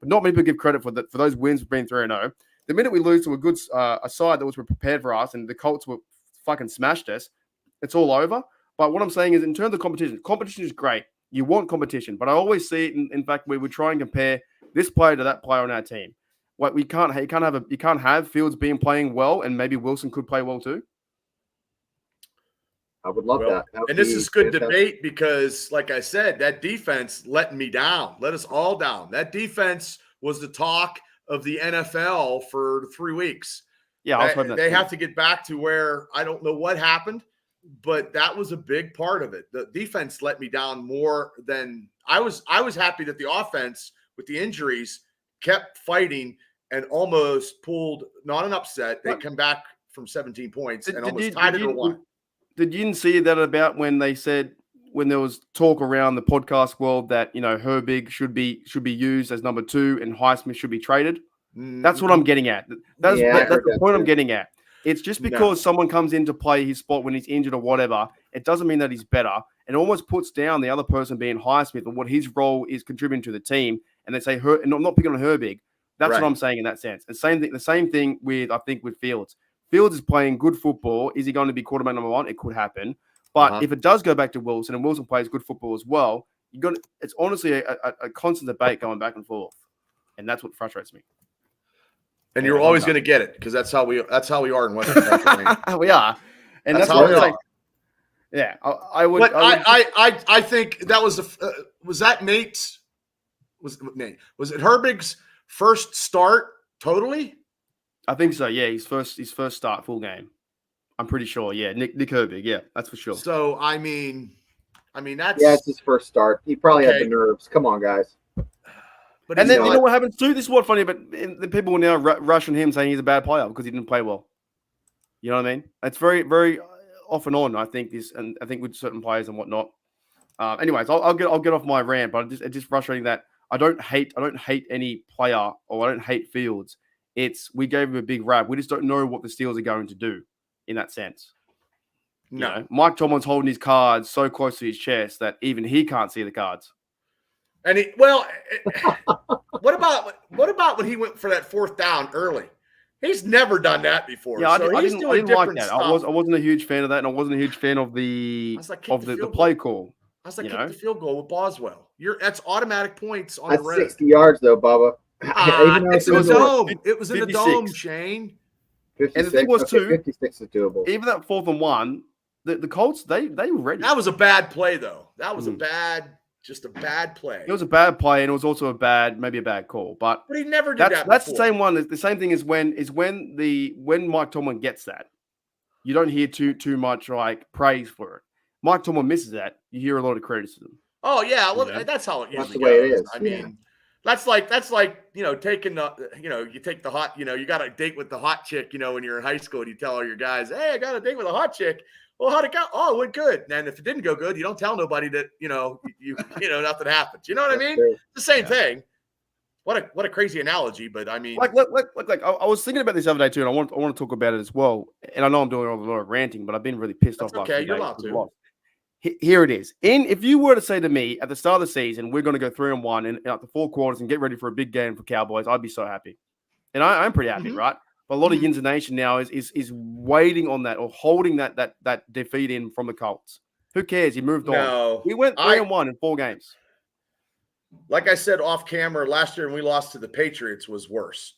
not many people give credit for those wins for being 3-0. The minute we lose to a side that was prepared for us, and the Colts were fucking smashed us, it's all over. But what I'm saying is, in terms of competition is great. You want competition, but I always see it. In fact, we would try and compare this player to that player on our team. What you can't have Fields playing well, and maybe Wilson could play well too. I would love that. And this is good debate because, like I said, that defense let us all down. That defense was the talk of the NFL for 3 weeks. Yeah, they have to get back to where I don't know what happened, but that was a big part of it. The defense let me down more than I was happy that the offense with the injuries kept fighting and almost pulled, not an upset. They come back from 17 points and almost tied it or won. Did you see that about when they said, when there was talk around the podcast world that, Herbig should be used as number 2 and Highsmith should be traded? That's what I'm getting at. That's the point I'm getting at. It's just because someone comes in to play his spot when he's injured or whatever, it doesn't mean that he's better. It almost puts down the other person being Highsmith and what his role is contributing to the team. And they say, and I'm not picking on Herbig. That's what I'm saying in that sense. And the same thing with Fields. Fields is playing good football. Is he going to be quarterback number 1? It could happen. But if it does go back to Wilson and Wilson plays good football as well, it's honestly a constant debate going back and forth. And that's what frustrates me. And you're always going to get it because that's how we are in Western Pennsylvania. We are, and that's how we are. Yeah, I would. But I think that was was that Nate's? Was it Herbig's first start totally? I think so. Yeah, his first start full game. I'm pretty sure. Yeah, Nick Herbig. Yeah, that's for sure. So I mean that's it's his first start. He probably had the nerves. Come on, guys. But and then you know what happens too? This is what funny, but the people will now rush on him saying he's a bad player because he didn't play well. You know what I mean? It's very, very off and on. I think and I think with certain players and whatnot. Anyways, I'll get off my rant, but it's just frustrating that I don't hate any player or I don't hate Fields. We gave him a big rap. We just don't know what the Steelers are going to do in that sense. No, Mike Tomlin's holding his cards so close to his chest that even he can't see the cards. And what about when he went for that 4th down early? He's never done that before. Yeah, so I didn't like that. Stuff. I wasn't a huge fan of that, and I wasn't a huge fan of the play call. I was like, kick the field goal with Boswell. That's automatic points on that's the red. 60 yards though, Bubba. It's in the dome. It was in the dome, Shane. 56, and the thing was too, 56 is doable. Even that 4th and 1, the Colts they were ready. That was a bad play though. That was just a bad play. It was a bad play, and it was also maybe a bad call. But he never did that. That's the same one. The same thing is when Mike Tomlin gets that, you don't hear too much like praise for it. Mike Tomlin misses that, you hear a lot of criticism. Oh yeah, well that's how it usually that's the way goes. it is. I mean, that's like taking you take the hot you got a date with the hot chick when you're in high school and you tell all your guys, hey, I got a date with a hot chick. Well, how'd it go? Oh, it went good. And if it didn't go good, you don't tell nobody that you nothing happens. You know what I mean? It's the same thing. What a crazy analogy, but I mean, like I was thinking about this the other day too, and I want to talk about it as well. And I know I'm doing a lot of ranting, but I've been really pissed off. Okay, you're allowed to. Here it is. If you were to say to me at the start of the season, we're going to go 3-1 in the 4 quarters and get ready for a big game for Cowboys, I'd be so happy, and I'm pretty happy, right? But a lot of Yinzer Nation now is waiting on that or holding that defeat in from the Colts. Who cares? He moved on. We went 3-1 in 4 games. Like I said off camera last year, when we lost to the Patriots, was worse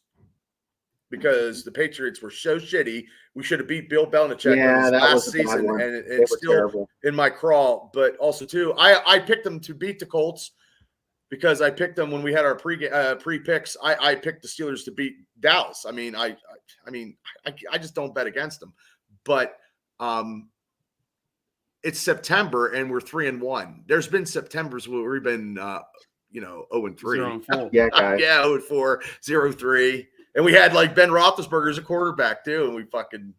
because the Patriots were so shitty. We should have beat Bill Belichick last season, and it's still terrible in my crawl. But also too, I picked them to beat the Colts. Because I picked them when we had our pre-picks. I picked the Steelers to beat Dallas. I mean, I just don't bet against them. But it's September and we're 3-1. There's been Septembers where we've been 0-3. Yeah, guys. Yeah, 0-4, 0-3. And we had like Ben Roethlisberger as a quarterback too, and we fucking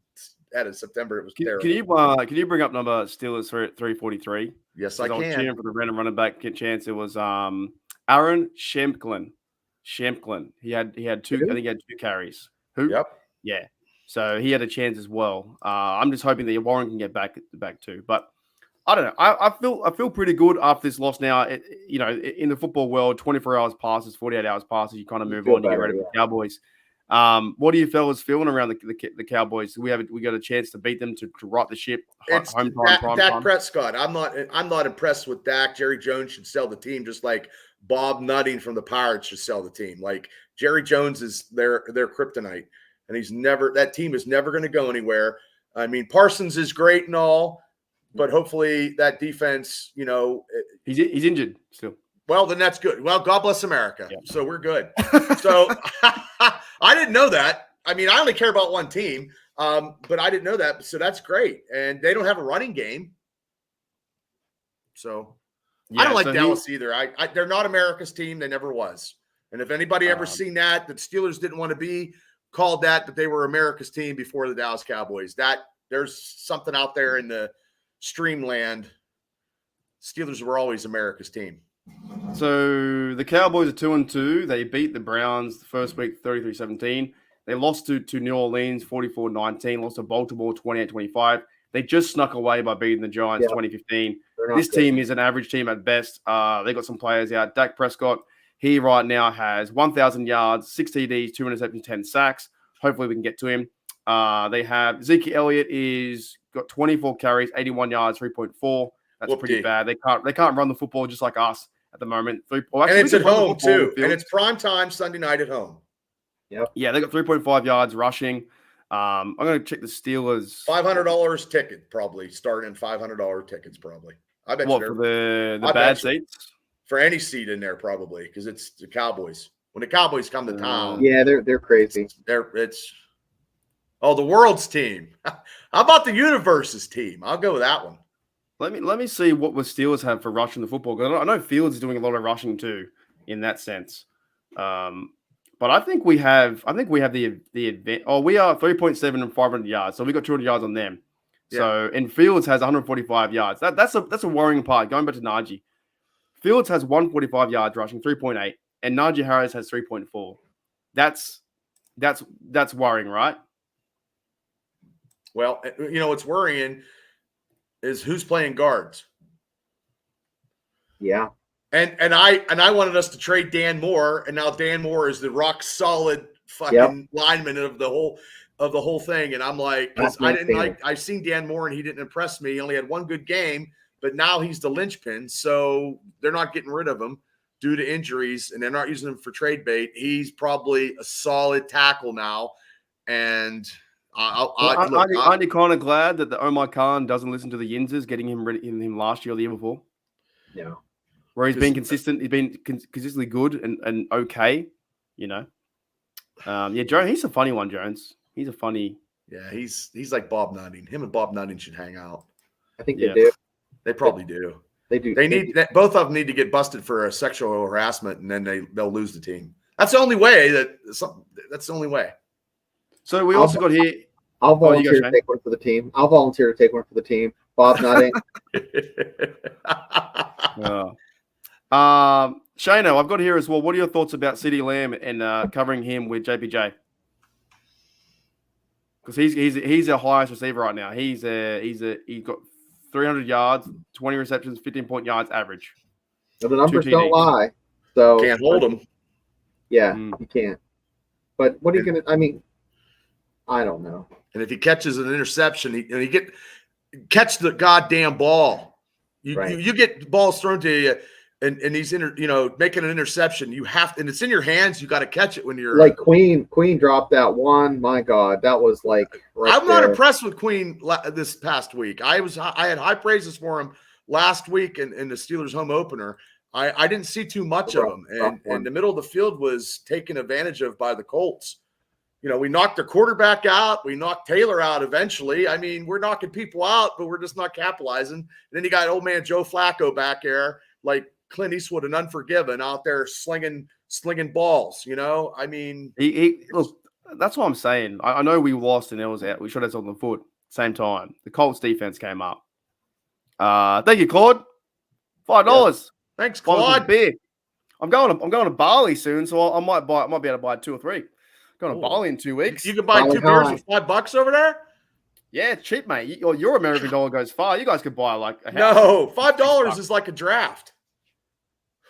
out of September. It was Can terrible. you bring up number Steelers 343? Yes, I was can. cheering for the random running back chance. It was Aaron Shempklin. He had two. Who? I think he had 2 carries. Who? Yep. Yeah. So he had a chance as well. I'm just hoping that Warren can get back too. But I don't know. I feel pretty good after this loss now. In the football world, 24 hours passes, 48 hours passes. You kind of move on to get rid of the Cowboys. What do you fellas feeling around the Cowboys? We got a chance to beat them to right the ship. It's Dak Prescott. I'm not impressed with Dak. Jerry Jones should sell the team, just like Bob Nutting from the Pirates should sell the team. Like Jerry Jones is their kryptonite, and that team is never going to go anywhere. I mean, Parsons is great and all, but hopefully that defense, he's injured still. Well, then that's good. Well, God bless America. Yeah. So we're good. So I didn't know that. I mean, I only care about one team, but I didn't know that. So that's great. And they don't have a running game. So I don't like Dallas either. They're not America's team. They never was. And if anybody ever seen that the Steelers didn't want to be called that they were America's team before the Dallas Cowboys, that there's something out there in the streamland. Steelers were always America's team. So the Cowboys are 2-2. They beat the Browns the first week 33-17. They lost to New Orleans 44-19. Lost to Baltimore 28-25. They just snuck away by beating the Giants 2015. This team is an average team at best. They got some players out. Dak Prescott, he right now has 1,000 yards, 6 TDs, 2 interceptions, 10 sacks. Hopefully we can get to him. They have Zeke Elliott got 24 carries, 81 yards, 3.4. That's pretty bad. They can't run the football just like us at the moment. And it's at home too. And it's prime time Sunday night at home. Yep. Yeah, they got 3.5 yards rushing. I'm going to check the Steelers. $500 ticket probably, starting $500 tickets probably. I bet for the bad seats? For any seat in there probably, because it's the Cowboys. When the Cowboys come to town. Yeah, they're crazy. The world's team. How about the universe's team? I'll go with that one. Let me see what the Steelers have for rushing the football. Because I know Fields is doing a lot of rushing too, in that sense. But I think we have the advantage. Oh, we are 3.7 and 500 yards, so we got 200 yards on them. Yeah. So and Fields has 145 yards. That's a worrying part. Going back to Najee, Fields has 145 yards rushing, 3.8, and Najee Harris has 3.4. That's worrying, right? Well, what's worrying is who's playing guards. Yeah. And I wanted us to trade Dan Moore, and now Dan Moore is the rock solid fucking lineman of the whole thing. And I'm like, I've seen Dan Moore and he didn't impress me. He only had one good game, but now he's the linchpin. So they're not getting rid of him due to injuries, and they're not using him for trade bait. He's probably a solid tackle now. And aren't you kind of glad that the Omar Khan doesn't listen to the Yinzers, getting him last year or the year before? Yeah. Where he's been consistent, he's been consistently good and okay, Jones, he's a funny one, Jones. He's a funny. Yeah, he's like Bob Nutting. Him and Bob Nutting should hang out. I think they do. They probably do. They do. Both of them need to get busted for a sexual harassment, and then they'll lose the team. That's the only way. That's the only way. So we also got here. I'll volunteer to take one for the team. Bob Nutting. Shano, I've got here as well. What are your thoughts about CeeDee Lamb and covering him with JPJ? Because he's our highest receiver right now. He's got 300 yards, 20 receptions, 15 yards average. So the numbers don't lie. So can't hold him. Yeah, you can't. But what are you gonna? I mean, I don't know. And if he catches an interception, catch the goddamn ball. You get balls thrown to you. And he's making an interception. You have to, and it's in your hands. You got to catch it when you're like Queen dropped that one. My God, that was like. I'm not impressed with Queen this past week. I had high praises for him last week in the Steelers home opener. I didn't see too much of him, and the middle of the field was taken advantage of by the Colts. We knocked their quarterback out. We knocked Taylor out eventually. I mean, we're knocking people out, but we're just not capitalizing. And then you got old man Joe Flacco back there, like Clint Eastwood and Unforgiven, out there slinging balls. I mean, look, that's what I'm saying. I know we lost and it was out. We shot ourselves on the foot. same time. The Colts defense came up. Thank you, Claude. $5. Thanks, Claude. Claude. Beer. I'm going to Bali soon, so I might be able to buy 2 or 3. Going to Bali in 2 weeks. You can buy 2 beers for $5 over there. Yeah, it's cheap, mate. Your American dollar goes far. You guys could buy like a house. No, $5 is like a draft.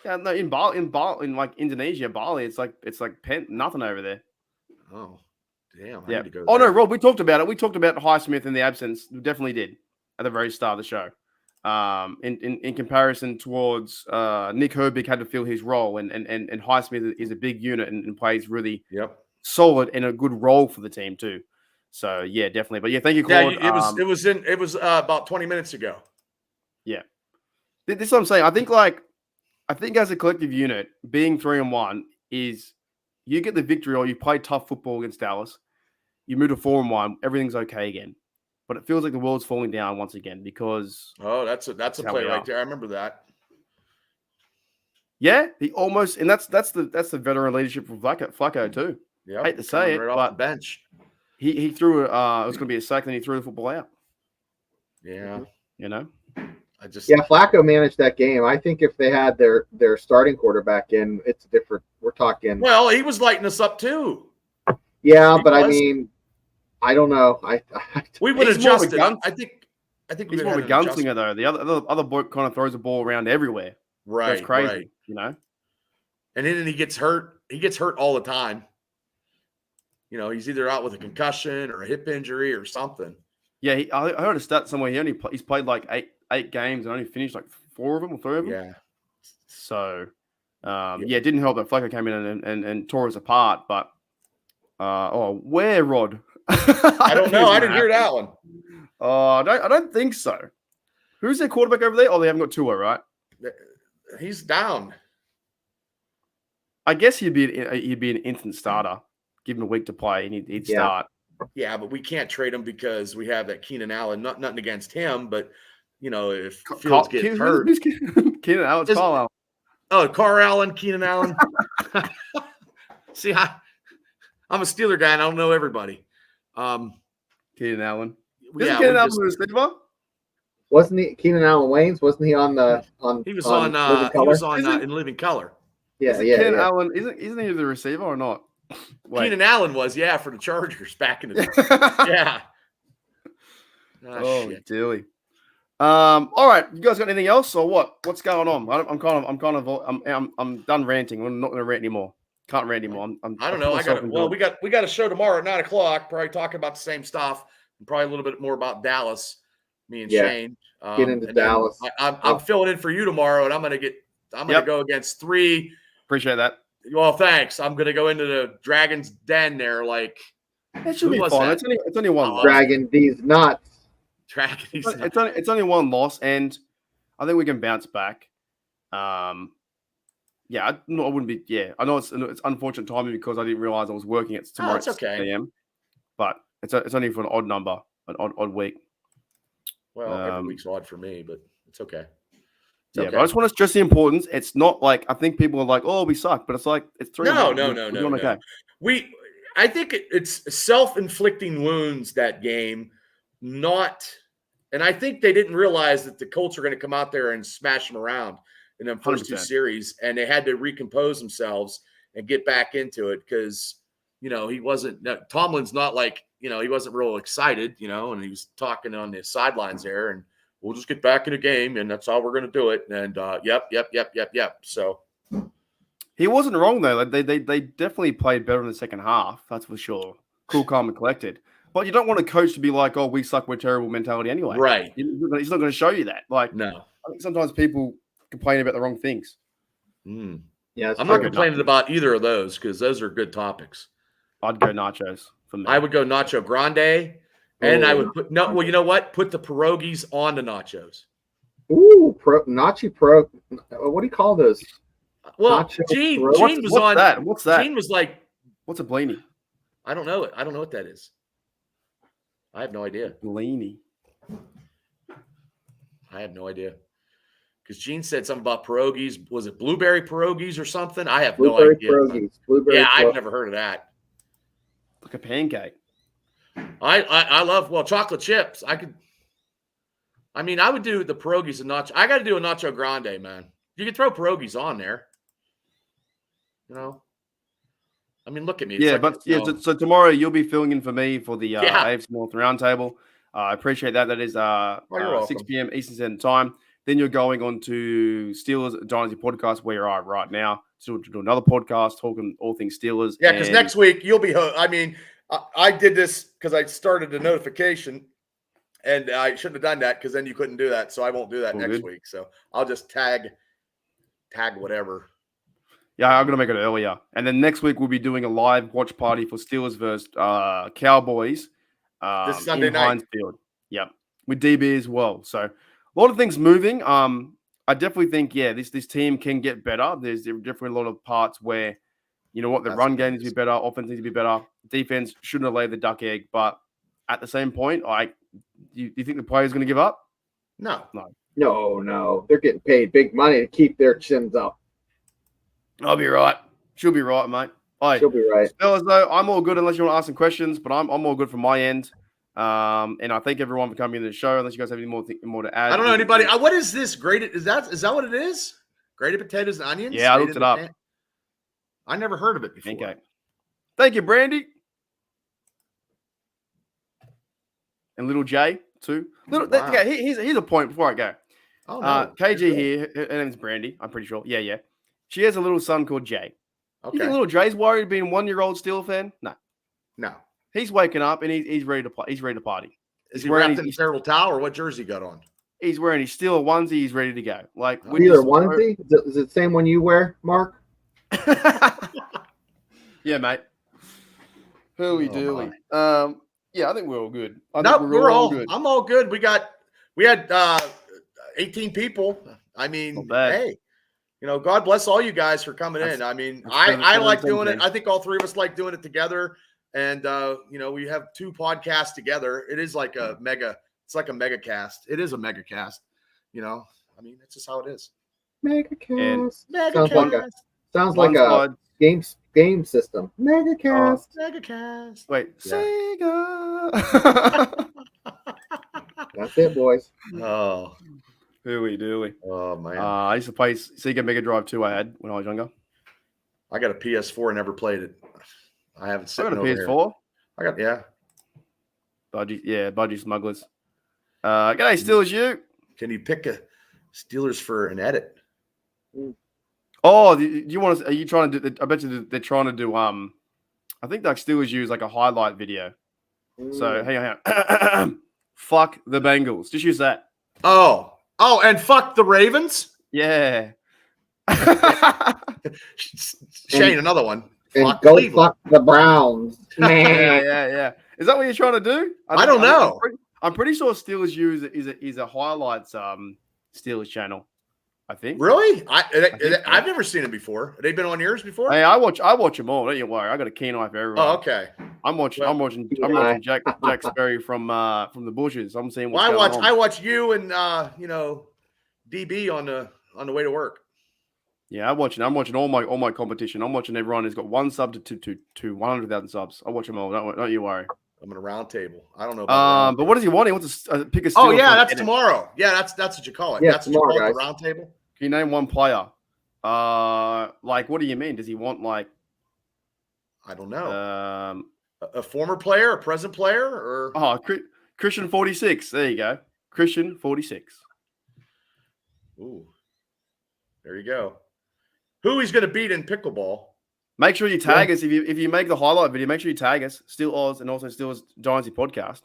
Yeah, no, in Bali, in like Indonesia, Bali, it's like nothing over there. Oh, damn! Yeah. I need to go Oh there. no, Rob, we talked about it. We talked about Highsmith in the absence. We definitely did at the very start of the show. In comparison towards Nick Herbig had to fill his role, and Highsmith is a big unit and plays really solid and a good role for the team too. So yeah, definitely. But yeah, thank you, Claude. Yeah, it was about 20 minutes ago. Yeah, this is what I'm saying. I think as a collective unit, being 3-1 is you get the victory or you play tough football against Dallas, you move to 4-1, everything's okay again. But it feels like the world's falling down once again because that's a play right there. I remember that. Yeah, he almost, and that's the veteran leadership from Flacco too. Yeah, hate to say it, right but off the bench. He threw it was going to be a sack, then he threw the football out. Yeah, Flacco managed that game. I think if they had their starting quarterback in, it's different. We're talking. Well, he was lighting us up too. Yeah, but I mean, I don't know. We would have adjusted. I think he's more of a gunslinger though. The other boy kind of throws the ball around everywhere. Right, that's crazy. Right. You know. And then he gets hurt. He gets hurt all the time. You know, he's either out with a concussion or a hip injury or something. Yeah, I heard a stat somewhere. He's played like eight games and only finished like 4 of them or 3 of them. Yeah. So, it didn't help that Flacco came in and tore us apart. But, where, Rod? I don't know. I didn't hear that one. I don't think so. Who's their quarterback over there? Oh, they haven't got Tua, right? He's down. I guess he'd be an instant starter. Give him a week to play and he'd start. Yeah, but we can't trade him because we have that Keenan Allen. Nothing against him, but you know, if Fields gets hurt, Keenan Allen's Carl Allen. Oh, Carl Allen, Keenan Allen. See, I'm a Steeler guy and I don't know everybody. Keenan Allen. Yeah, Keenan Allen was a receiver? Wasn't he Keenan Allen Wayne's? Wasn't he on the He was on In Living Color. Yeah. Keenan Allen isn't he the receiver or not? Keenan Allen was, for the Chargers back in the day. Yeah. Oh, dearly. All right, you guys got anything else or what? What's going on? I'm done ranting. I'm not going to rant anymore. Can't rant anymore. I don't know. We got a show tomorrow at 9:00. Probably talking about the same stuff. And probably a little bit more about Dallas. Me and Shane. Get into Dallas. I'm filling in for you tomorrow, and I'm going to go against 3. Appreciate that. Well, thanks. I'm going to go into the Dragon's Den there. Like, it should be fun. It's only one. Dragon, these nuts. Dragon, these nuts. It's only one loss, and I think we can bounce back. I wouldn't be. Yeah, I know it's unfortunate timing because I didn't realize I was working at tomorrow. It's okay. AM, but it's only for an odd number, an odd week. Well, every week's odd for me, but it's okay. But I just want to stress the importance. It's not like I think people are like, "Oh, we suck," but it's like it's 3. No. Okay. I think it's self-inflicting wounds that game, and I think they didn't realize that the Colts are going to come out there and smash them around in them first 2 series, and they had to recompose themselves and get back into it because he wasn't. Tomlin's not like he wasn't real excited, and he was talking on the sidelines there and. We'll just get back in the game, and that's how we're going to do it. And yep. So he wasn't wrong though. Like they definitely played better in the second half. That's for sure. Cool, calm, and collected. But you don't want a coach to be like, "Oh, we suck, we're terrible" mentality anyway. Right? He's not going to show you that. Like, no. I think sometimes people complain about the wrong things. Yeah, I'm not complaining about either of those because those are good topics. I'd go nachos for me. I would go nacho grande. And I would put you know what? Put the pierogies on the nachos. Ooh, nachi pro. What do you call those? Well, Gene was on that. What's that? Gene was like, "What's a blini?" I don't know it. I don't know what that is. I have no idea. Blini. I have no idea. Because Gene said something about pierogies. Was it blueberry pierogies or something? I have no idea. Pierogies. I've never heard of that. Like a pancake. I love chocolate chips. I would do the pierogies and nacho. I got to do a nacho grande, man. You can throw pierogies on there. Look at me. It's So tomorrow you'll be filling in for me for the AFC North Roundtable. I appreciate that. That is 6 p.m. Eastern Standard Time. Then you're going on to Steelers Dynasty Podcast, where you are right now. So to do another podcast talking all things Steelers. Yeah, because next week you'll be. I did this because I started a notification, and I shouldn't have done that because then you couldn't do that. So I won't do that next week. So I'll just tag whatever. Yeah, I'm going to make it earlier. And then next week, we'll be doing a live watch party for Steelers versus Cowboys this Sunday night. Heinz Field. Yep, with DB as well. So a lot of things moving. I definitely think, this team can get better. There's definitely a lot of parts where, the run game needs to be better, offense needs to be better. Defense shouldn't have laid the duck egg. But at the same point, you think the player's going to give up? No. They're getting paid big money to keep their chins up. I'll be right. She'll be right, mate. She'll be right. Fellas, though, I'm all good unless you want to ask some questions, but I'm all good from my end. And I thank everyone for coming to the show. Unless you guys have any more to add. I don't know anybody. What is this? Grated? Is that what it is? Grated potatoes and onions? Yeah, I looked it up. I never heard of it before. Okay. Thank you, Brandy. And little Jay too. Okay, here's a point before I go. Oh no. KG here. Her name's Brandy. I'm pretty sure. Yeah. She has a little son called Jay. Okay. You think little Jay's worried being 1-year-old Steelers fan? No. He's waking up and he's ready to play. He's ready to party. Is he wrapped in a terrible towel or what jersey he got on? He's wearing his Steeler onesie. He's ready to go. Either onesie? Is it the same one you wear, Mark? Yeah, mate. Hooey dooly. I think we're all good. We're all good. I'm all good. We had 18 people. Hey. God bless all you guys for coming in. I like doing it. I think all three of us like doing it together. And, we have 2 podcasts together. It is like a mega cast. It is a mega cast. That's just how it is. Mega cast. Sounds like a game system. Mega cast. Mega cast. Wait. Sega. That's it, boys. Oh. Hooey dooly. Oh, man. I used to play Sega Mega Drive 2 I had when I was younger. I got a PS4 and never played it. I haven't seen it. I got a PS4. Budgie smugglers. G'day, Steelers you. Can you pick a Steelers for an edit? Oh, do you want to? Are you trying to do? I bet you they're trying to do. I think like Steelers use like a highlight video. So hang on. Fuck the Bengals. Just use that. Oh, and fuck the Ravens. Yeah. Shane, another one. And go fuck the Browns. Yeah. Is that what you're trying to do? I don't know. I'm pretty sure Steelers use is a highlights Steelers channel. I think. Really? I've never seen it before. Have they been on yours before? Hey, I watch them all. Don't you worry. I got a keen eye for everyone. Oh, okay. I'm watching Jack Sperry from the bushes. I'm saying I watch you and DB on the way to work. Yeah, I'm watching all my competition. I'm watching everyone who's got 1 sub to 100,000 subs. I watch them all. Don't you worry. I'm in a round table. I don't know about but what does he want? He wants to pick a Steelers. Oh yeah, that's tomorrow. Yeah, that's what you call it. Yeah, that's tomorrow, what you call it, guys. the round table. Can you name one player? What do you mean? Does he want I don't know. A former player, a present player, or Christian 46. There you go. Christian 46. Ooh. There you go. Who he's going to beat in pickleball. Make sure you tag us if you make the highlight video. Make sure you tag us, Steel Oz, and also Steelers Dynasty Podcast.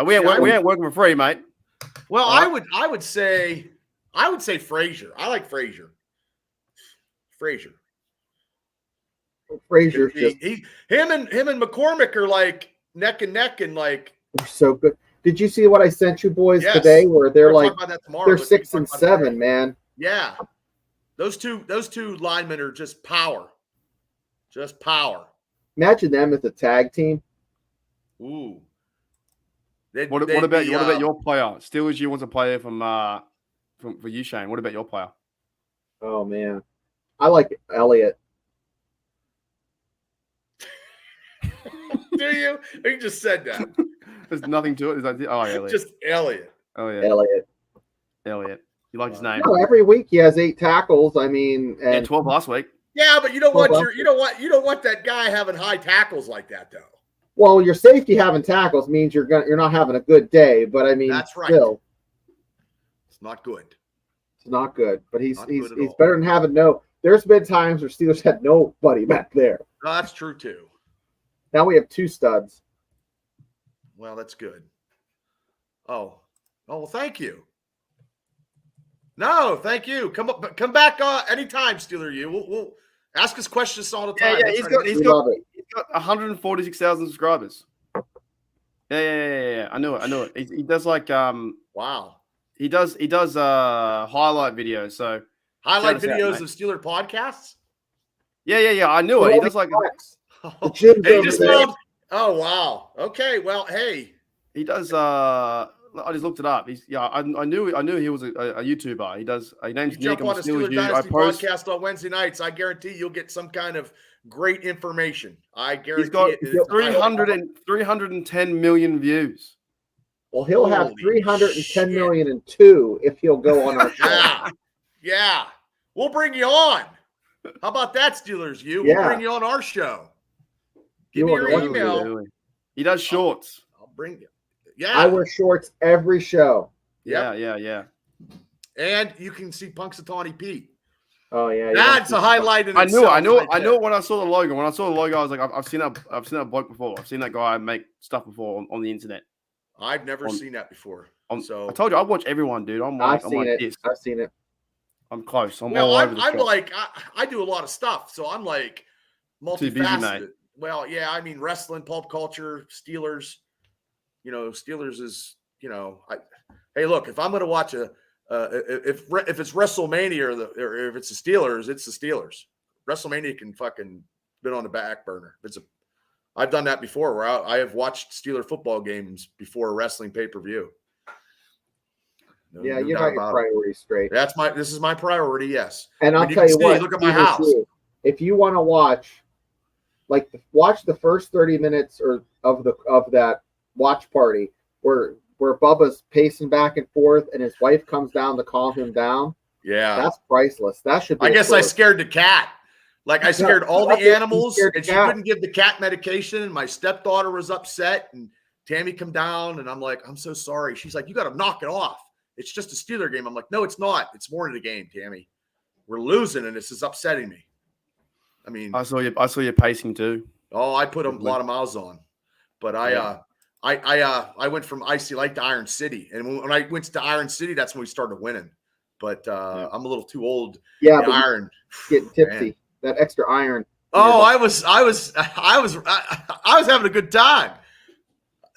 We ain't working for free, mate. Well, I would say Frazier. I like Frazier. Frazier just him and McCormick are like neck and neck and like they're so good. Did you see what I sent you boys today? Where they're they're 6 and 7, man. Yeah, those two linemen are just power. Just power. Imagine them as a tag team. Ooh. What about your player? Steelers, you want a player for you, Shane. What about your player? Oh man, I like Elliott. Do you? Or you just said that? There's nothing to it. Elliot. Just Elliot. Oh yeah, Elliott. You like his name? No, every week he has 8 tackles. I mean, and 12 last week. Yeah, but you don't want that guy having high tackles like that, though. Well, your safety having tackles means you're not having a good day. But I mean, that's right. Still, it's not good. It's not good. But he's all. better than having no. There's been times where Steelers had nobody back there. No, that's true too. Now we have 2 studs. Well, that's good. Oh, well, thank you. No, thank you. Come back anytime, Steeler. We'll ask us questions all the time. Yeah, he's got 146,000 subscribers. Yeah. I knew it. He does like wow. He does highlight videos. So highlight videos of Steeler podcasts. Yeah. I knew it. He does like. Oh wow. Okay. Well, hey. He does. I just looked it up. I knew he was a YouTuber. His name's Nick. Jump on the Steelers Dynasty Podcast on Wednesday nights. I guarantee you'll get some kind of great information. I guarantee he's got 310 million views. Well, he'll have 310 million and 2 if he'll go on our show. Yeah. We'll bring you on. How about that, Steelers? We'll bring you on our show. Give me your email. He does shorts. I'll bring you. Yeah. I wear shorts every show. Yep. Yeah. And you can see Punxsutawney Pete. Oh yeah. That's a highlight in I knew itself. I knew it when I saw the logo. When I saw the logo, I was like, I've seen that bloke before. I've seen that guy make stuff before on the internet. I've never seen that before. So I told you I watch everyone, dude. I've seen it. I'm close. I'm like I do a lot of stuff, so I'm like multifaceted. Too busy, mate. Well, yeah, I mean wrestling, pulp culture, Steelers. Steelers is, hey, look, if I'm going to watch if it's WrestleMania or if it's the Steelers, it's the Steelers. WrestleMania can fucking been on the back burner. I've done that before where I have watched Steeler football games before a wrestling pay-per-view. You got your priorities straight. This is my priority. Yes. And I'll tell you what, look at my house. If you want to watch the first 30 minutes of that watch party where Bubba's pacing back and forth and his wife comes down to calm him down. Yeah. That's priceless. That should be I guess I scared the cat. Like I scared all the animals and she couldn't give the cat medication. And my stepdaughter was upset and Tammy come down and I'm like, I'm so sorry. She's like, you got to knock it off. It's just a Steeler game. I'm like, no, it's not. It's more than a game, Tammy. We're losing and this is upsetting me. I mean, I saw you pacing too. Oh, I put a lot of miles on, but I went from Icy Lake to Iron City, and when I went to Iron City, that's when we started winning. But I'm a little too old. Yeah, iron getting tipsy. Man. That extra iron. Oh, I was having a good time,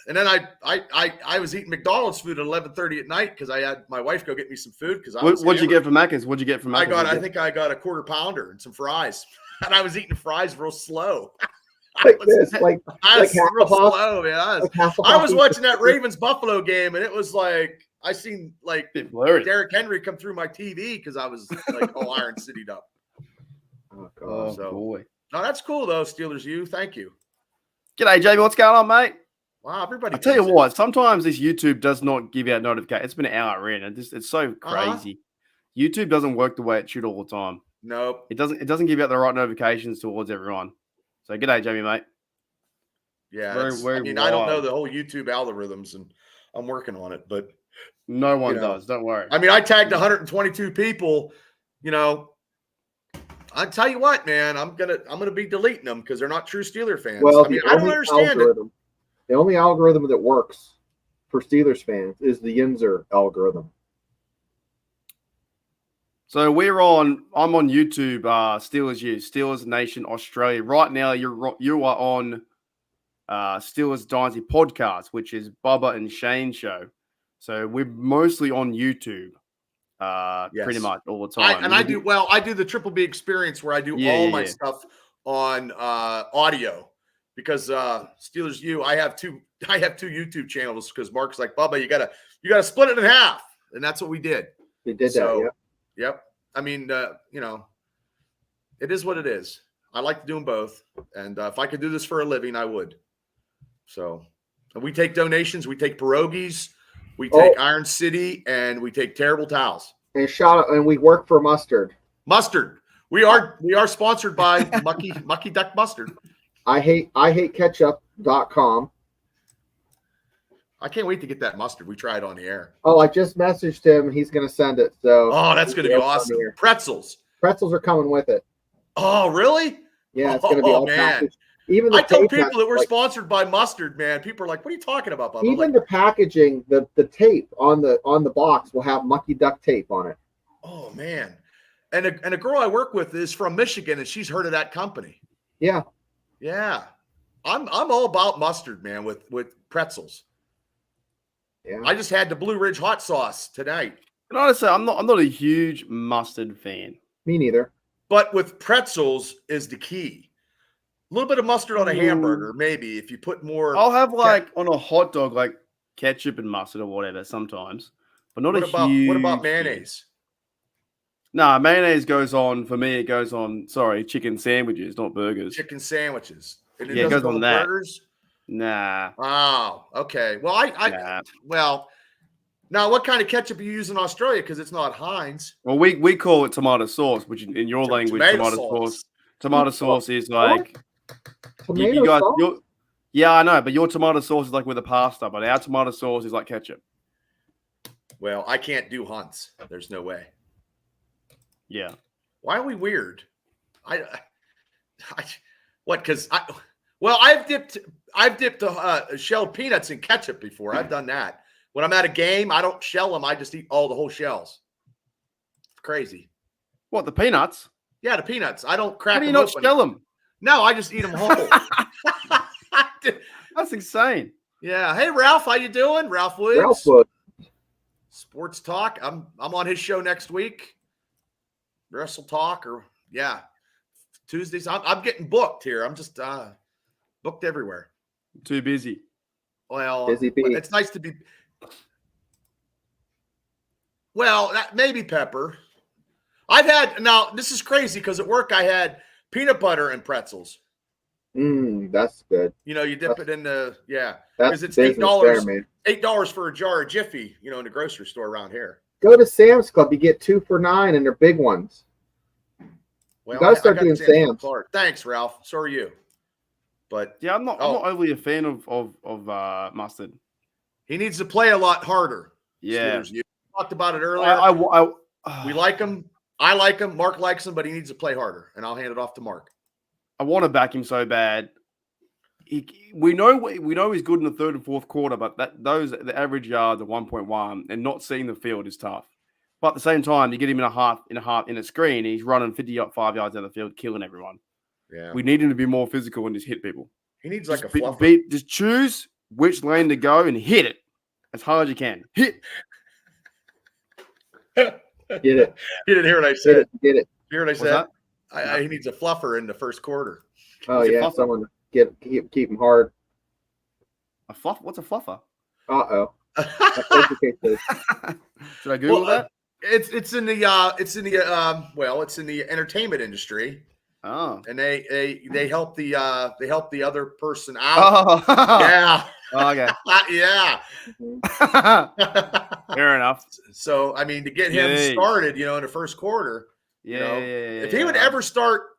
and then I was eating McDonald's food at 11:30 at night because I had my wife go get me some food because what'd you get from Macca's? What'd you get from Macca's? I think I got a quarter pounder and some fries, and I was eating fries real slow. I was real slow, man. I was watching that Ravens Buffalo game, and it was like I seen like Derrick Henry come through my TV because I was like all Iron City'd up. Oh God, boy. No, that's cool though, Steelers. Thank you. G'day, JB. What's going on, mate? Wow, everybody. I tell you what, sometimes this YouTube does not give out notifications. It's been an hour in, and it's so crazy. YouTube doesn't work the way it should all the time. Nope. It doesn't give out the right notifications towards everyone. So g'day, Jamie, mate. Yeah, I don't know the whole YouTube algorithms, and I'm working on it, but no one does. Don't worry. I mean, I tagged 122 people. I tell you what, man, I'm gonna be deleting them because they're not true Steeler fans. Well, I mean, I don't understand it. The only algorithm that works for Steelers fans is the Yinzer algorithm. So I'm on YouTube, Steelers Nation Australia. Right now, you are on Steelers Dynasty Podcast, which is Bubba and Shane's show. So we're mostly on YouTube, pretty much all the time. I do the Triple B experience where I do all my stuff on audio because Steelers U. I have two YouTube channels because Mark's like, Bubba, you gotta split it in half, and that's what we did. We did that. Yeah. Yep. I mean, it is what it is. I like doing both. And if I could do this for a living, I would. So and we take donations. We take pierogies. We take Iron City, and we take terrible towels. And and we work for mustard. Mustard. We are sponsored by Mucky Duck Mustard. I hate ketchup.com. I can't wait to get that mustard. We tried on the air. Oh, I just messaged him. He's going to send it. So that's going to be awesome. Pretzels. Pretzels are coming with it. Oh, really? Yeah, it's going to be all packaged. Even I tell people that we're sponsored by mustard, man. People are like, "What are you talking about, Bob?" Even the packaging, the tape on the box will have Mucky Duck tape on it. Oh man, and a girl I work with is from Michigan, and she's heard of that company. Yeah. I'm all about mustard, man. With pretzels. Yeah. I just had the Blue Ridge hot sauce tonight. And honestly, I'm not a huge mustard fan. Me neither. But with pretzels is the key. A little bit of mustard on a hamburger, maybe, if you put more. I'll have on a hot dog, like ketchup and mustard or whatever sometimes, but not huge. What about mayonnaise? No, mayonnaise goes on, for me, it goes on, chicken sandwiches, not burgers. Chicken sandwiches. It goes on that. Burgers? Nah. Oh, okay. Well, well, now what kind of ketchup are you use in Australia? Because it's not Heinz. Well, we call it tomato sauce, which in your language, tomato sauce. Tomato sauce is like... Yeah, I know, but your tomato sauce is like with a pasta, but our tomato sauce is like ketchup. Well, I can't do Hunt's. There's no way. Yeah. Why are we weird? What? Because I've dipped shelled peanuts in ketchup before. I've done that. When I'm at a game, I don't shell them. I just eat all the whole shells. It's crazy. What, the peanuts? Yeah, the peanuts. I don't crack them. How do you not shell them? No, I just eat them whole. That's insane. Yeah. Hey, Ralph, how you doing? Ralph Woods. Ralph Woods. Sports Talk. I'm on his show next week. Wrestle Talk Tuesdays. I'm getting booked here. I'm just booked everywhere. Too busy. Well, busy bee. It's nice to be. Well, maybe Pepper. This is crazy because at work I had peanut butter and pretzels. That's good. You dip it in the That's it's $8. $8 for a jar of Jiffy, in the grocery store around here. Go to Sam's Club. You get 2 for $9, and they're big ones. Well, you gotta start doing Sam's. Thanks, Ralph. So are you. But yeah, I'm not overly a fan of mustard. He needs to play a lot harder. Yeah, we talked about it earlier. We like him. I like him. Mark likes him, but he needs to play harder. And I'll hand it off to Mark. I want to back him so bad. We know he's good in the third and fourth quarter, but the average yards of 1.1 and not seeing the field is tough. But at the same time, you get him in a screen, and he's running 5 yards down the field, killing everyone. Yeah, we need him to be more physical and just hit people. He needs a fluffer. Just choose which lane to go and hit it as hard as you can. Hit. Get it. You didn't hear what I said. Get it. You hear what I said? He needs a fluffer in the first quarter. Oh yeah, someone keep him hard. A fluff? What's a fluffer? Uh-oh. Should I Google that? It's in the entertainment industry. Oh. And they help the other person out. Oh. Yeah. Oh, okay. Yeah. Fair enough. So to get him started, in the first quarter. If he would ever start,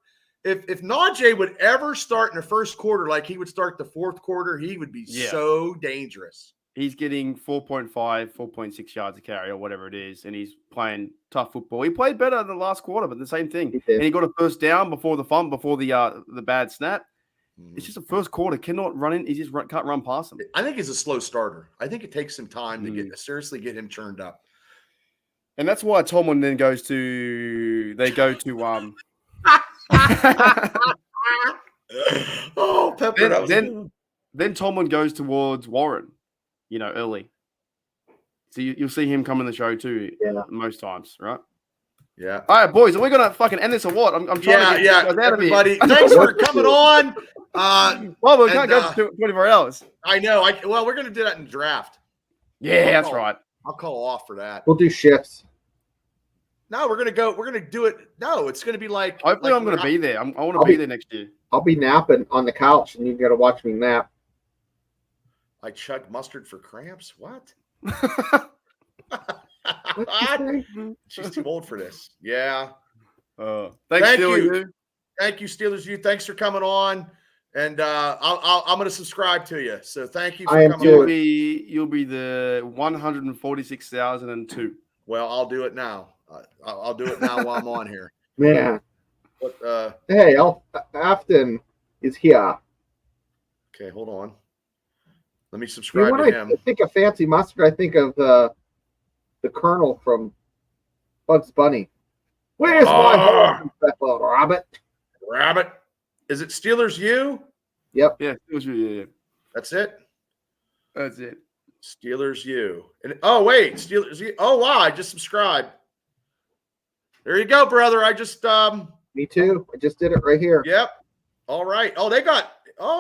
if Najee would ever start in the first quarter like he would start the fourth quarter, he would be so dangerous. He's getting 4.6 yards a carry or whatever it is, and he's playing tough football. He played better in the last quarter, but the same thing. And he got a first down before the bad snap. It's just the first quarter. Cannot run in. He just can't run past him. I think he's a slow starter. I think it takes some time to seriously get him turned up. And that's why Tomlin then go to oh, Pepper. Then Tomlin goes towards Warren, early. So you'll see him come in the show too most times, right? Yeah. All right, boys, are we going to fucking end this or what? I'm trying to get everybody. Thanks for coming on. Well, we can't go for 24 hours. I know. We're going to do that in draft. Yeah, that's right. I'll call off for that. We'll do shifts. No, we're going to do it. No, it's going to be like. Hopefully, I'm going to be there. I want to be there next year. I'll be napping on the couch, and you got to watch me nap. I chug mustard for cramps. What? She's too old for this. Yeah. Thank you. Thank you, Steelers U. Thanks for coming on. And I'm going to subscribe to you. So thank you for coming on. You'll be the 146,002. Well, I'll do it now. I'll do it now while I'm on here. Man. But, hey, Afton is here. Okay, hold on. Let me subscribe to him. I think of fancy mustard, I think of the Colonel from Bugs Bunny. Where's my hole, Rabbit? Is it Steelers U? Yep. Yeah, Steelers U. Yeah. That's it. That's it. Steelers U. And wait, Steelers U. Oh wow, I just subscribed. There you go, brother. I just Me too. I just did it right here. Yep. All right. Oh,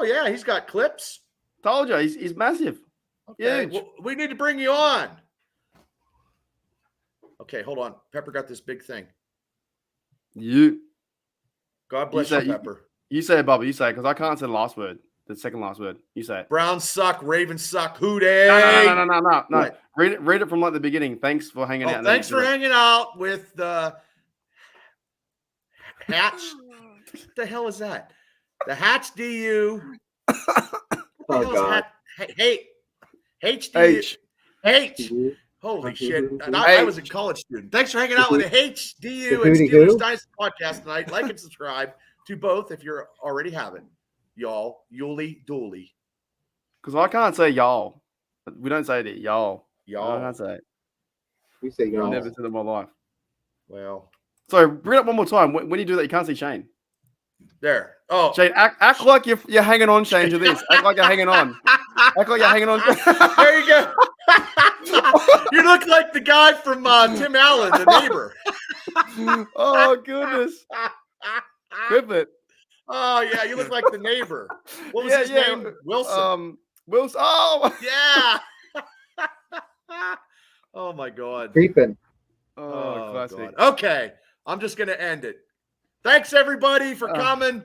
yeah, he's got clips. Told you, he's massive. Okay. Yeah. Well, we need to bring you on. Okay, hold on. Pepper got this big thing. God bless you, Pepper. You say it, Bubba. You say it, because I can't say the last word. The second last word. You say it. Browns suck. Ravens suck. Who dey? No. Read it from like the beginning. Thanks for hanging out. Thanks for hanging out with the Hatch. What the hell is that? The HDU. Oh, God. HDU. H. Holy shit. I was a college student. Thanks for hanging out with the HDU and Steelers Dynasty Podcast tonight. Like and subscribe to both if you already haven't. Y'all. Yuli Dooley. Because I can't say y'all. We don't say it. Y'all. Y'all. I can't say it. We say y'all. I've never said it in my life. Well. So bring it up one more time. When you do that, you can't see Shane. There. Oh. Shane, act like you're hanging on, Shane, to this. Act like you're hanging on. Act like you're hanging on. There you go. You look like the guy from Tim Allen, the neighbor. Oh, goodness. Quiblet. Oh, yeah, you look like the neighbor. What was his name? Wilson. Wilson. Oh. Yeah. Oh, my God. Creeping. Oh, classic. God. Okay, I'm just going to end it. Thanks, everybody, for coming.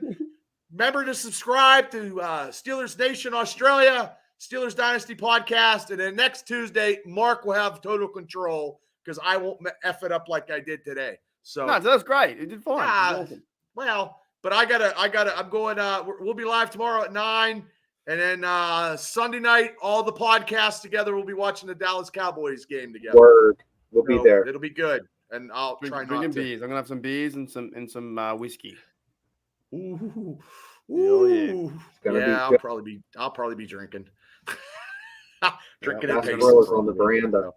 Remember to subscribe to Steelers Nation Australia, Steelers Dynasty Podcast, and then next Tuesday, Mark will have total control because I won't F it up like I did today. So that's great. It did fine. Awesome. Well, but I'm going, we'll be live tomorrow at 9, and then Sunday night, all the podcasts together, we'll be watching the Dallas Cowboys game together. Word. We'll be there. It'll be good. And I'll try not to. Beers. I'm gonna have some beers and some whiskey. Ooh, yeah. I'll probably be drinking. Drinking and tasting on the veranda.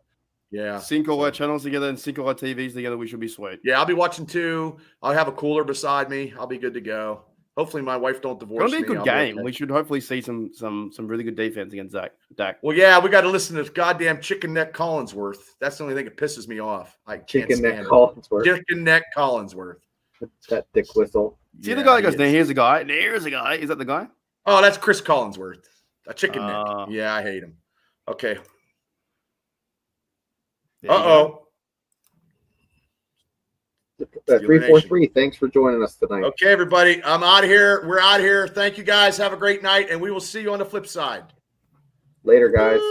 Yeah. Sync all our channels together and sync all our TVs together. We should be sweet. Yeah, I'll be watching 2. I'll have a cooler beside me. I'll be good to go. Hopefully, my wife don't divorce me. It'll be a good game. Okay. We should hopefully see some really good defense against Dak. Well, yeah, we got to listen to goddamn Chicken Neck Collinsworth. That's the only thing that pisses me off. Chicken Neck Collinsworth. Chicken Neck Collinsworth. That dick whistle. See the guy that goes, now here's a guy. There's a guy. Is that the guy? Oh, that's Chris Collinsworth. A Chicken Neck. Yeah, I hate him. Okay. Uh-oh. 343. Thanks for joining us tonight. Okay, everybody. I'm out of here. We're out of here. Thank you, guys. Have a great night, and we will see you on the flip side. Later, guys.